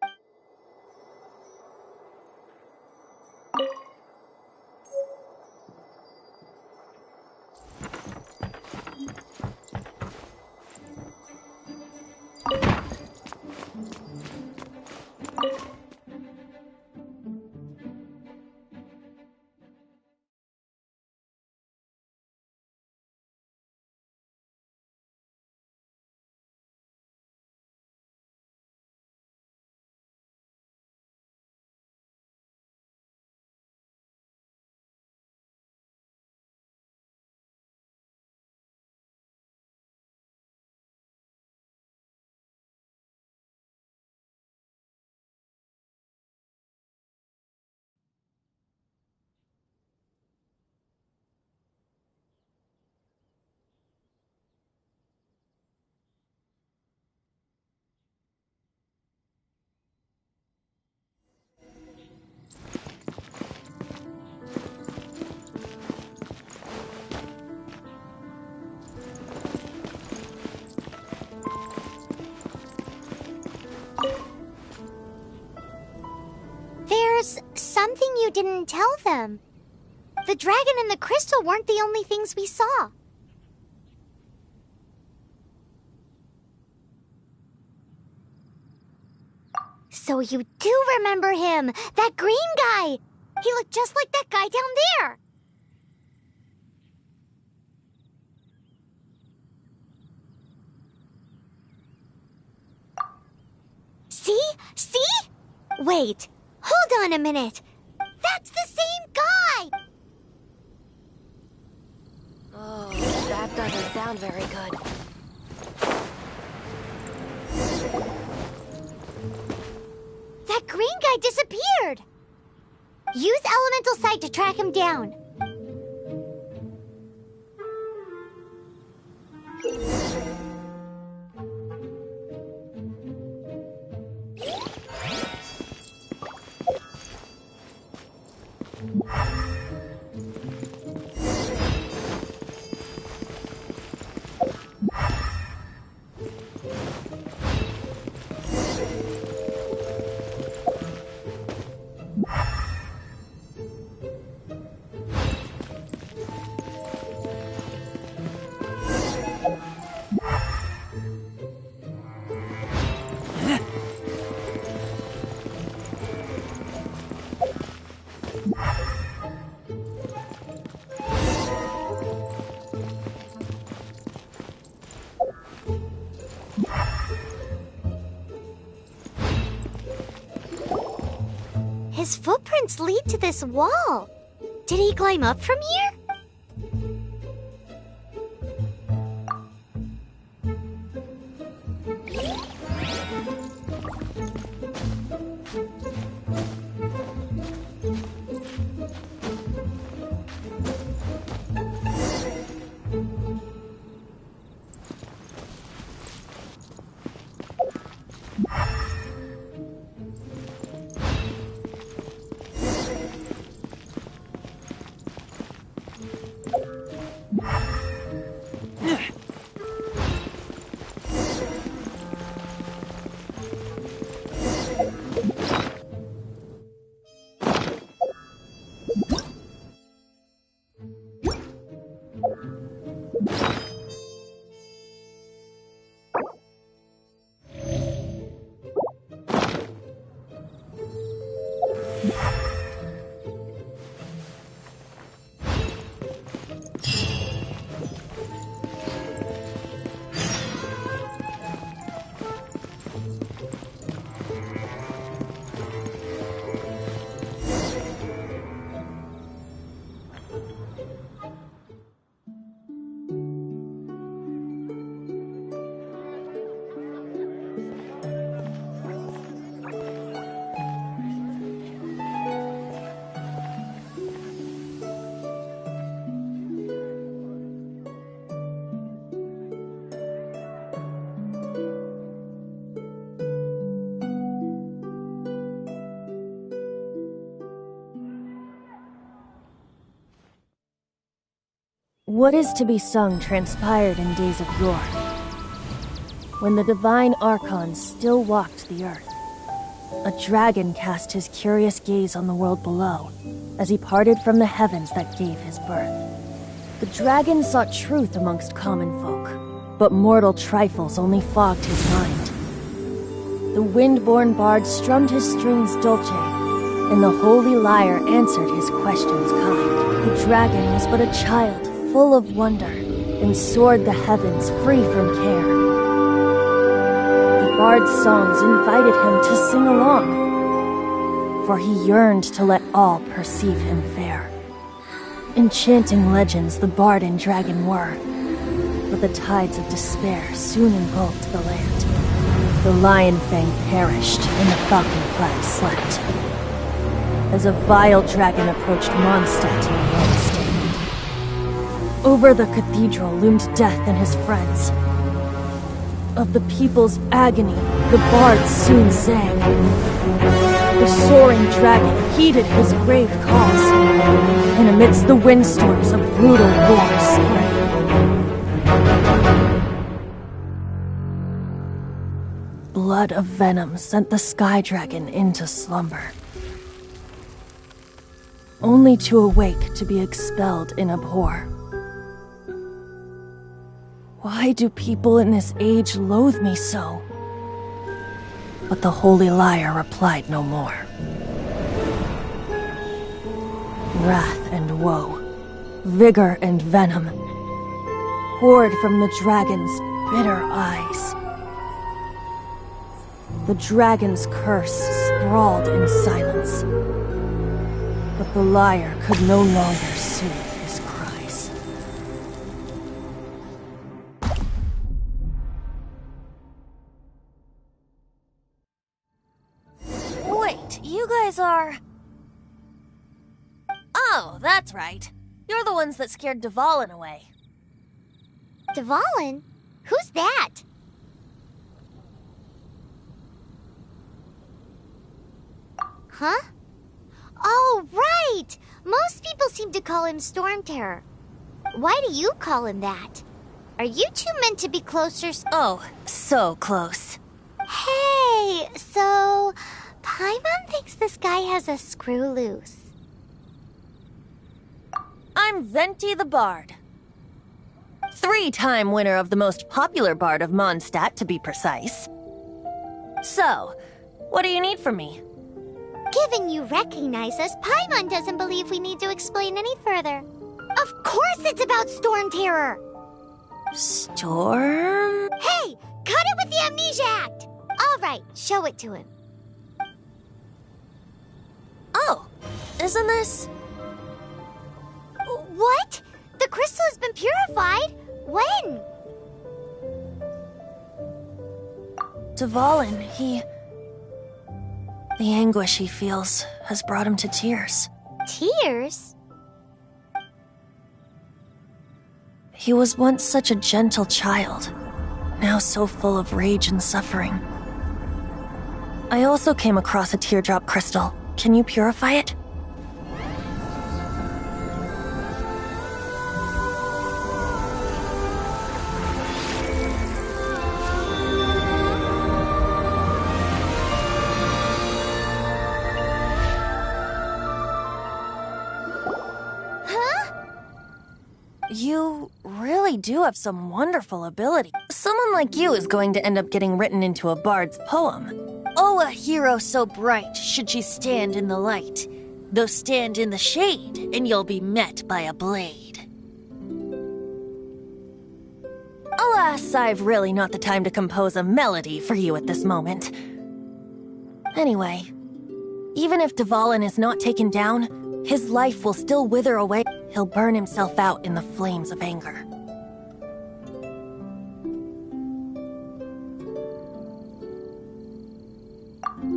There's something you didn't tell them. The dragon and the crystal weren't the only things we saw. So you do remember him, that green guy. He looked just like that guy down there. See? See? Wait, hold on a minute. That's the same guy! Oh, that doesn't sound very good. That green guy disappeared! Use Elemental Sight to track him down. His footprints lead to this wall. Did he climb up from here? What is to be sung transpired in days of yore. when the divine archons still walked the earth. A dragon cast his curious gaze on the world below, as he parted from the heavens that gave his birth. The dragon sought truth amongst common folk, but mortal trifles only fogged his mind. The wind-born bard strummed his strings dolce, and the holy lyre answered his questions kind. The dragon was but a child, full of wonder, and soared the heavens free from care. The bard's songs invited him to sing along, for he yearned to let all perceive him fair. Enchanting legends the bard and dragon were, but the tides of despair soon engulfed the land. The lion fang perished, and the falcon flag slept, as a vile dragon approached Mondstadt in a lone stand. Over the cathedral loomed death and his friends. Of the people's agony, the bard soon sang. The soaring dragon heeded his grave calls, and amidst the windstorms a brutal war spread. Blood of venom sent the sky dragon into slumber, only to awake to be expelled in abhor. Why do people in this age loathe me so? But the holy lyre replied no more. Wrath and woe, vigor and venom, poured from the dragon's bitter eyes. The dragon's curse sprawled in silence, but the lyre could no longer soothe his cries. Wait, you guys are... Oh, that's right. You're the ones that scared Dvalin away. Dvalin? Who's that? Huh? Oh, right! Most people seem to call him Storm Terror. Why do you call him that? Are you two meant to be closer? Oh, so close. Hey, so... Paimon thinks this guy has a screw loose. I'm Venti the Bard. 3-time winner of the most popular bard of Mondstadt, to be precise. So, what do you need from me? Given you recognize us, Paimon doesn't believe we need to explain any further. Of course it's about Storm Terror! Storm? Hey! Cut it with the Amnesia Act! Alright, show it to him. Oh, isn't this... What? The crystal has been purified? When? Dvalin, he... The anguish he feels has brought him to tears. Tears? He was once such a gentle child, now so full of rage and suffering. I also came across a teardrop crystal. Can you purify it? You really do have some wonderful ability. Someone like you is going to end up getting written into a bard's poem. Oh, a hero so bright should she stand in the light, though stand in the shade, and you'll be met by a blade. Alas, I've really not the time to compose a melody for you at this moment. Anyway, even if Dvalin is not taken down, his life will still wither away. He'll burn himself out in the flames of anger.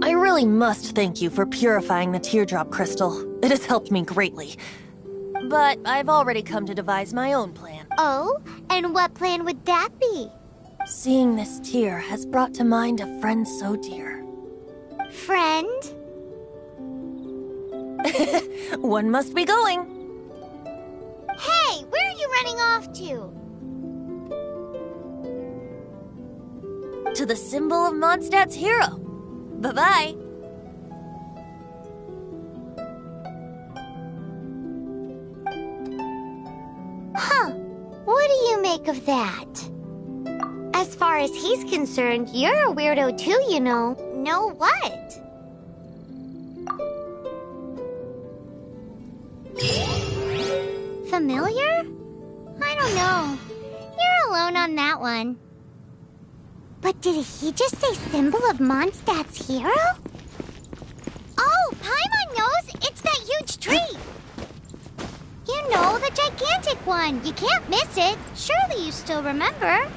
I really must thank you for purifying the teardrop crystal. It has helped me greatly. But I've already come to devise my own plan. Oh? And what plan would that be? Seeing this tear has brought to mind a friend so dear. Friend? One must be going. Hey, where are you running off to? to the symbol of Mondstadt's hero. Bye-bye. Huh. What do you make of that? As far as he's concerned, you're a weirdo too, you know. Know what? Familiar? I don't know. You're alone on that one. But did he just say symbol of Mondstadt's hero? Oh, Paimon knows! It's that huge tree! You know, the gigantic one. You can't miss it. Surely you still remember.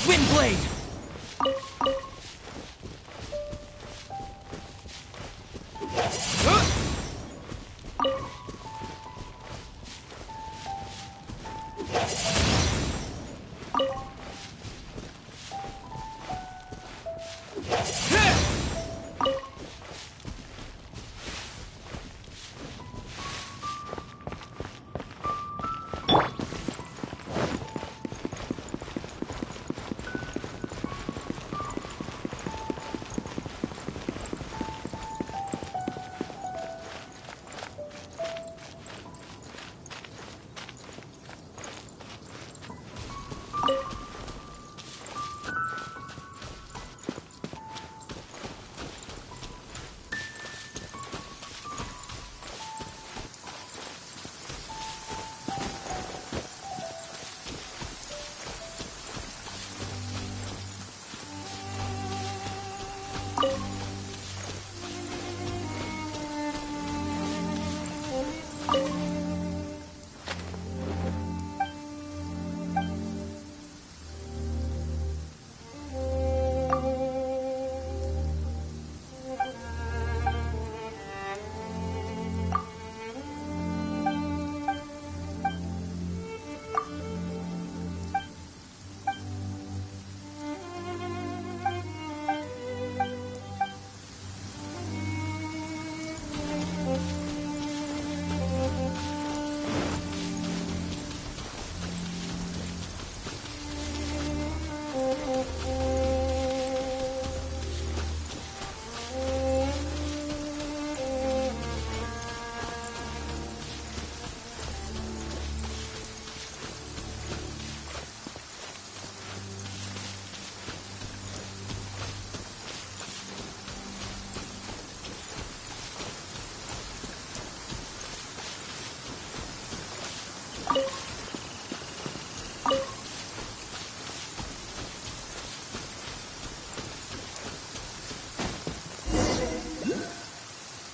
Windblade!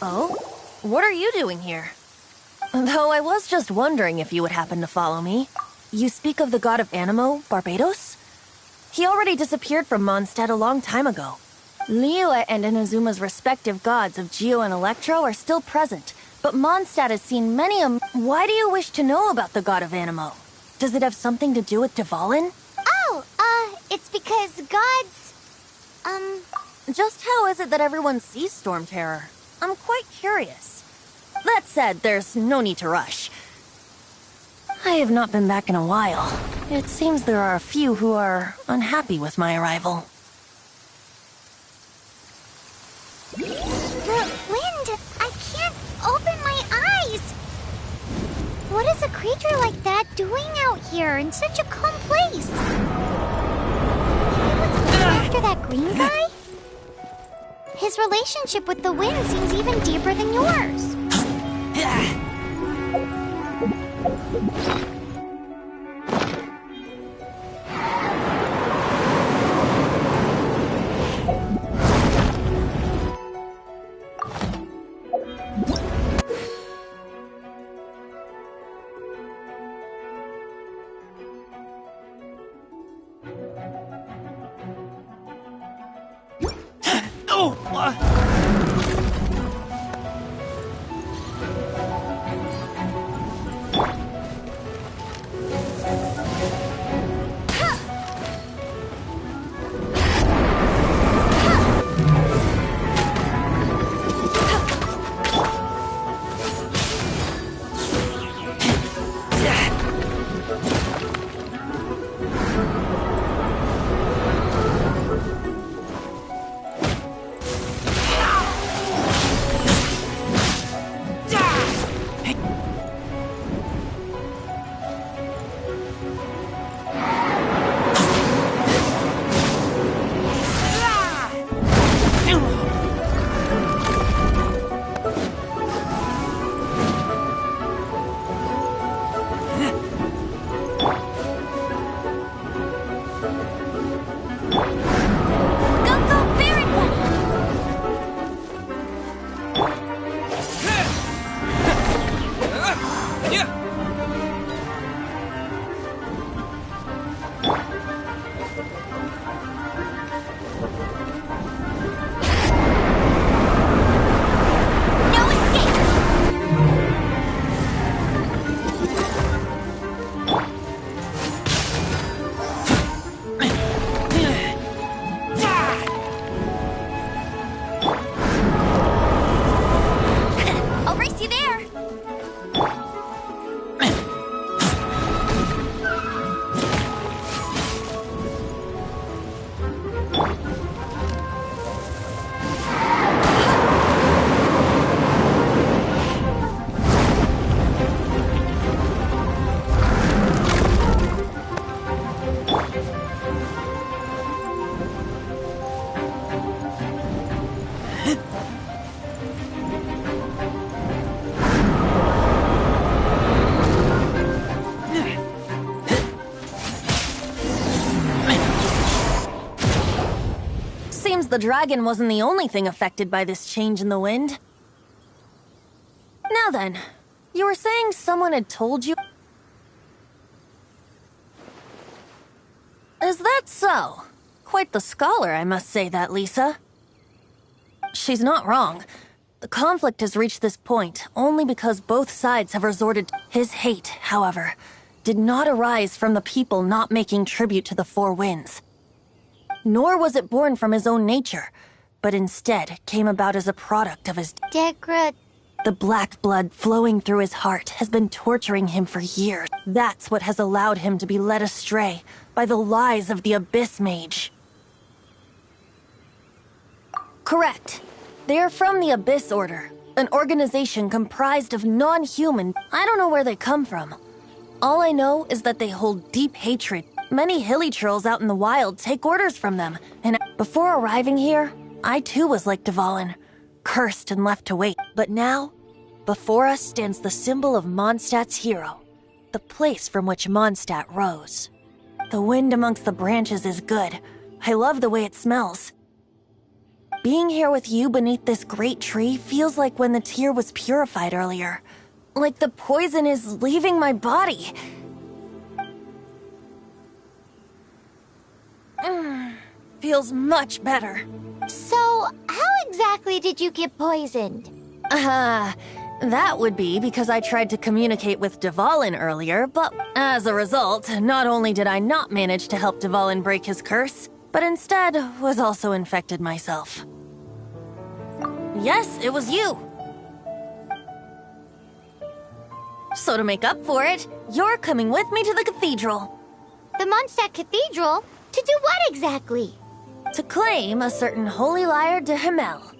Oh? What are you doing here? Though I was just wondering if you would happen to follow me. You speak of the god of Animo, Barbados? He already disappeared from Mondstadt a long time ago. Liyue and Inazuma's respective gods of Geo and Electro are still present, but Mondstadt has seen many a... Why do you wish to know about the god of Animo? Does it have something to do with Dvalin? Oh, it's because gods... Just how is it that everyone sees Storm Terror? I'm quite curious. That said, there's no need to rush. I have not been back in a while. It seems there are a few who are unhappy with my arrival. The wind! I can't open my eyes! What is a creature like that doing out here in such a calm place? What's going after that green guy? His relationship with the wind seems even deeper than yours. The dragon wasn't the only thing affected by this change in the wind. Now then, you were saying someone had told you? Is that so? Quite the scholar, I must say that, Lisa. She's not wrong. The conflict has reached this point only because both sides have resorted to his hate, however, did not arise from the people not making tribute to the Four Winds. Nor was it born from his own nature, but instead came about as a product of his The black blood flowing through his heart has been torturing him for years. That's what has allowed him to be led astray by the lies of the Abyss Mage. Correct. They are from the Abyss Order, an organization comprised of non-human. I don't know where they come from. All I know is that they hold deep hatred. Many hilly trolls out in the wild take orders from them, and before arriving here, I too was like Dvalin, cursed and left to wait. But now, before us stands the symbol of Mondstadt's hero, the place from which Mondstadt rose. The wind amongst the branches is good. I love the way it smells. Being here with you beneath this great tree feels like when the tear was purified earlier. Like the poison is leaving my body. Feels much better. So, how exactly did you get poisoned? That would be because I tried to communicate with Dvalin earlier, but as a result, not only did I not manage to help Dvalin break his curse, but instead was also infected myself. Yes, it was you. So to make up for it, you're coming with me to the cathedral. The Mondstadt Cathedral? To do what exactly? To claim a certain Holy Lyre de Himmel.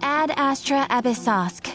Ad Astra Abyssosk.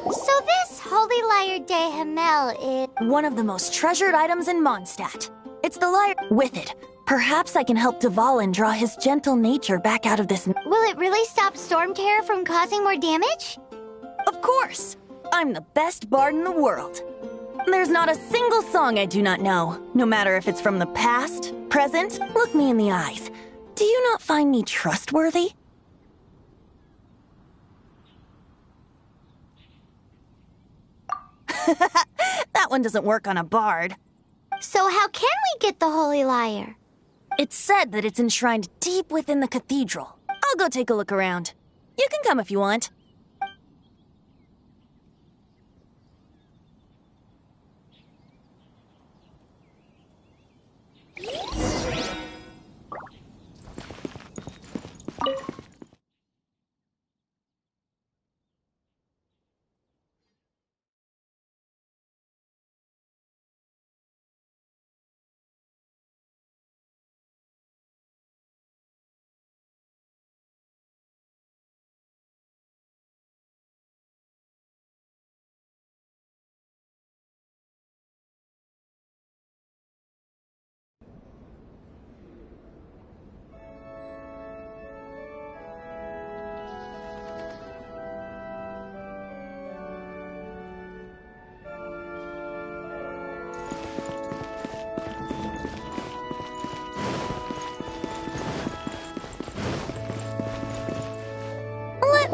So this Holy Lyre de Himmel is... One of the most treasured items in Mondstadt. It's the lyre. With it, perhaps I can help Dvalin draw his gentle nature back out of this. Will it really stop Storm Terror from causing more damage? Of course! I'm the best bard in the world. There's not a single song I do not know, no matter if it's from the past, present. Look me in the eyes. Do you not find me trustworthy? That one doesn't work on a bard. So how can we get the Holy Lyre? It's said that it's enshrined deep within the cathedral. I'll go take a look around. You can come if you want.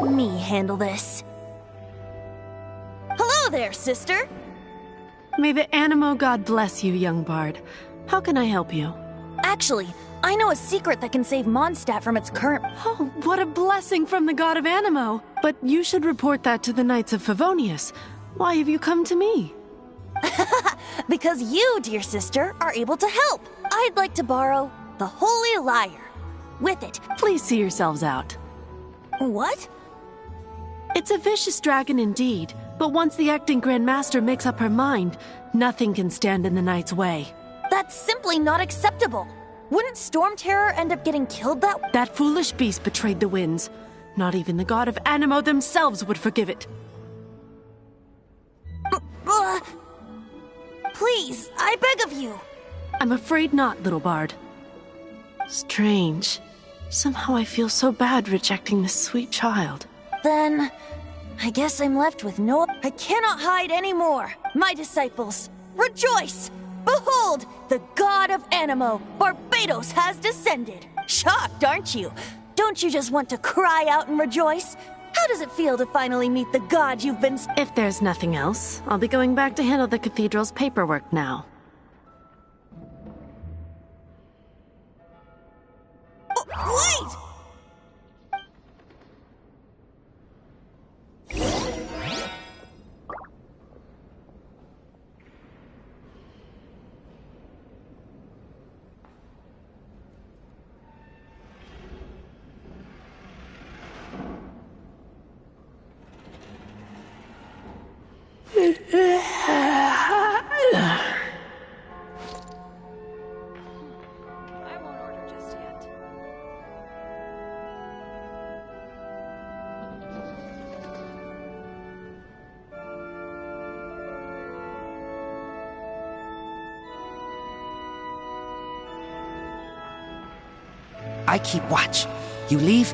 Let me handle this. Hello there, sister! May the Animo God bless you, young bard. How can I help you? Actually, I know a secret that can save Mondstadt from its current... Oh, what a blessing from the God of Animo! But you should report that to the Knights of Favonius. Why have you come to me? Because you, dear sister, are able to help. I'd like to borrow the Holy Lyre. With it... Please see yourselves out. What? It's a vicious dragon indeed, but once the acting Grand Master makes up her mind, nothing can stand in the Knight's way. That's simply not acceptable. Wouldn't Storm Terror end up getting killed that... That foolish beast betrayed the winds. Not even the God of Animo themselves would forgive it. Please, I beg of you. I'm afraid not, little bard. Strange. Somehow I feel so bad rejecting this sweet child. Then, I guess I'm left with no... I cannot hide anymore. My disciples, rejoice! Behold, the God of Animo, Barbados, has descended. Shocked, aren't you? Don't you just want to cry out and rejoice? How does it feel to finally meet the God you've been... If there's nothing else, I'll be going back to handle the cathedral's paperwork now. Wait! I keep watch. You leave,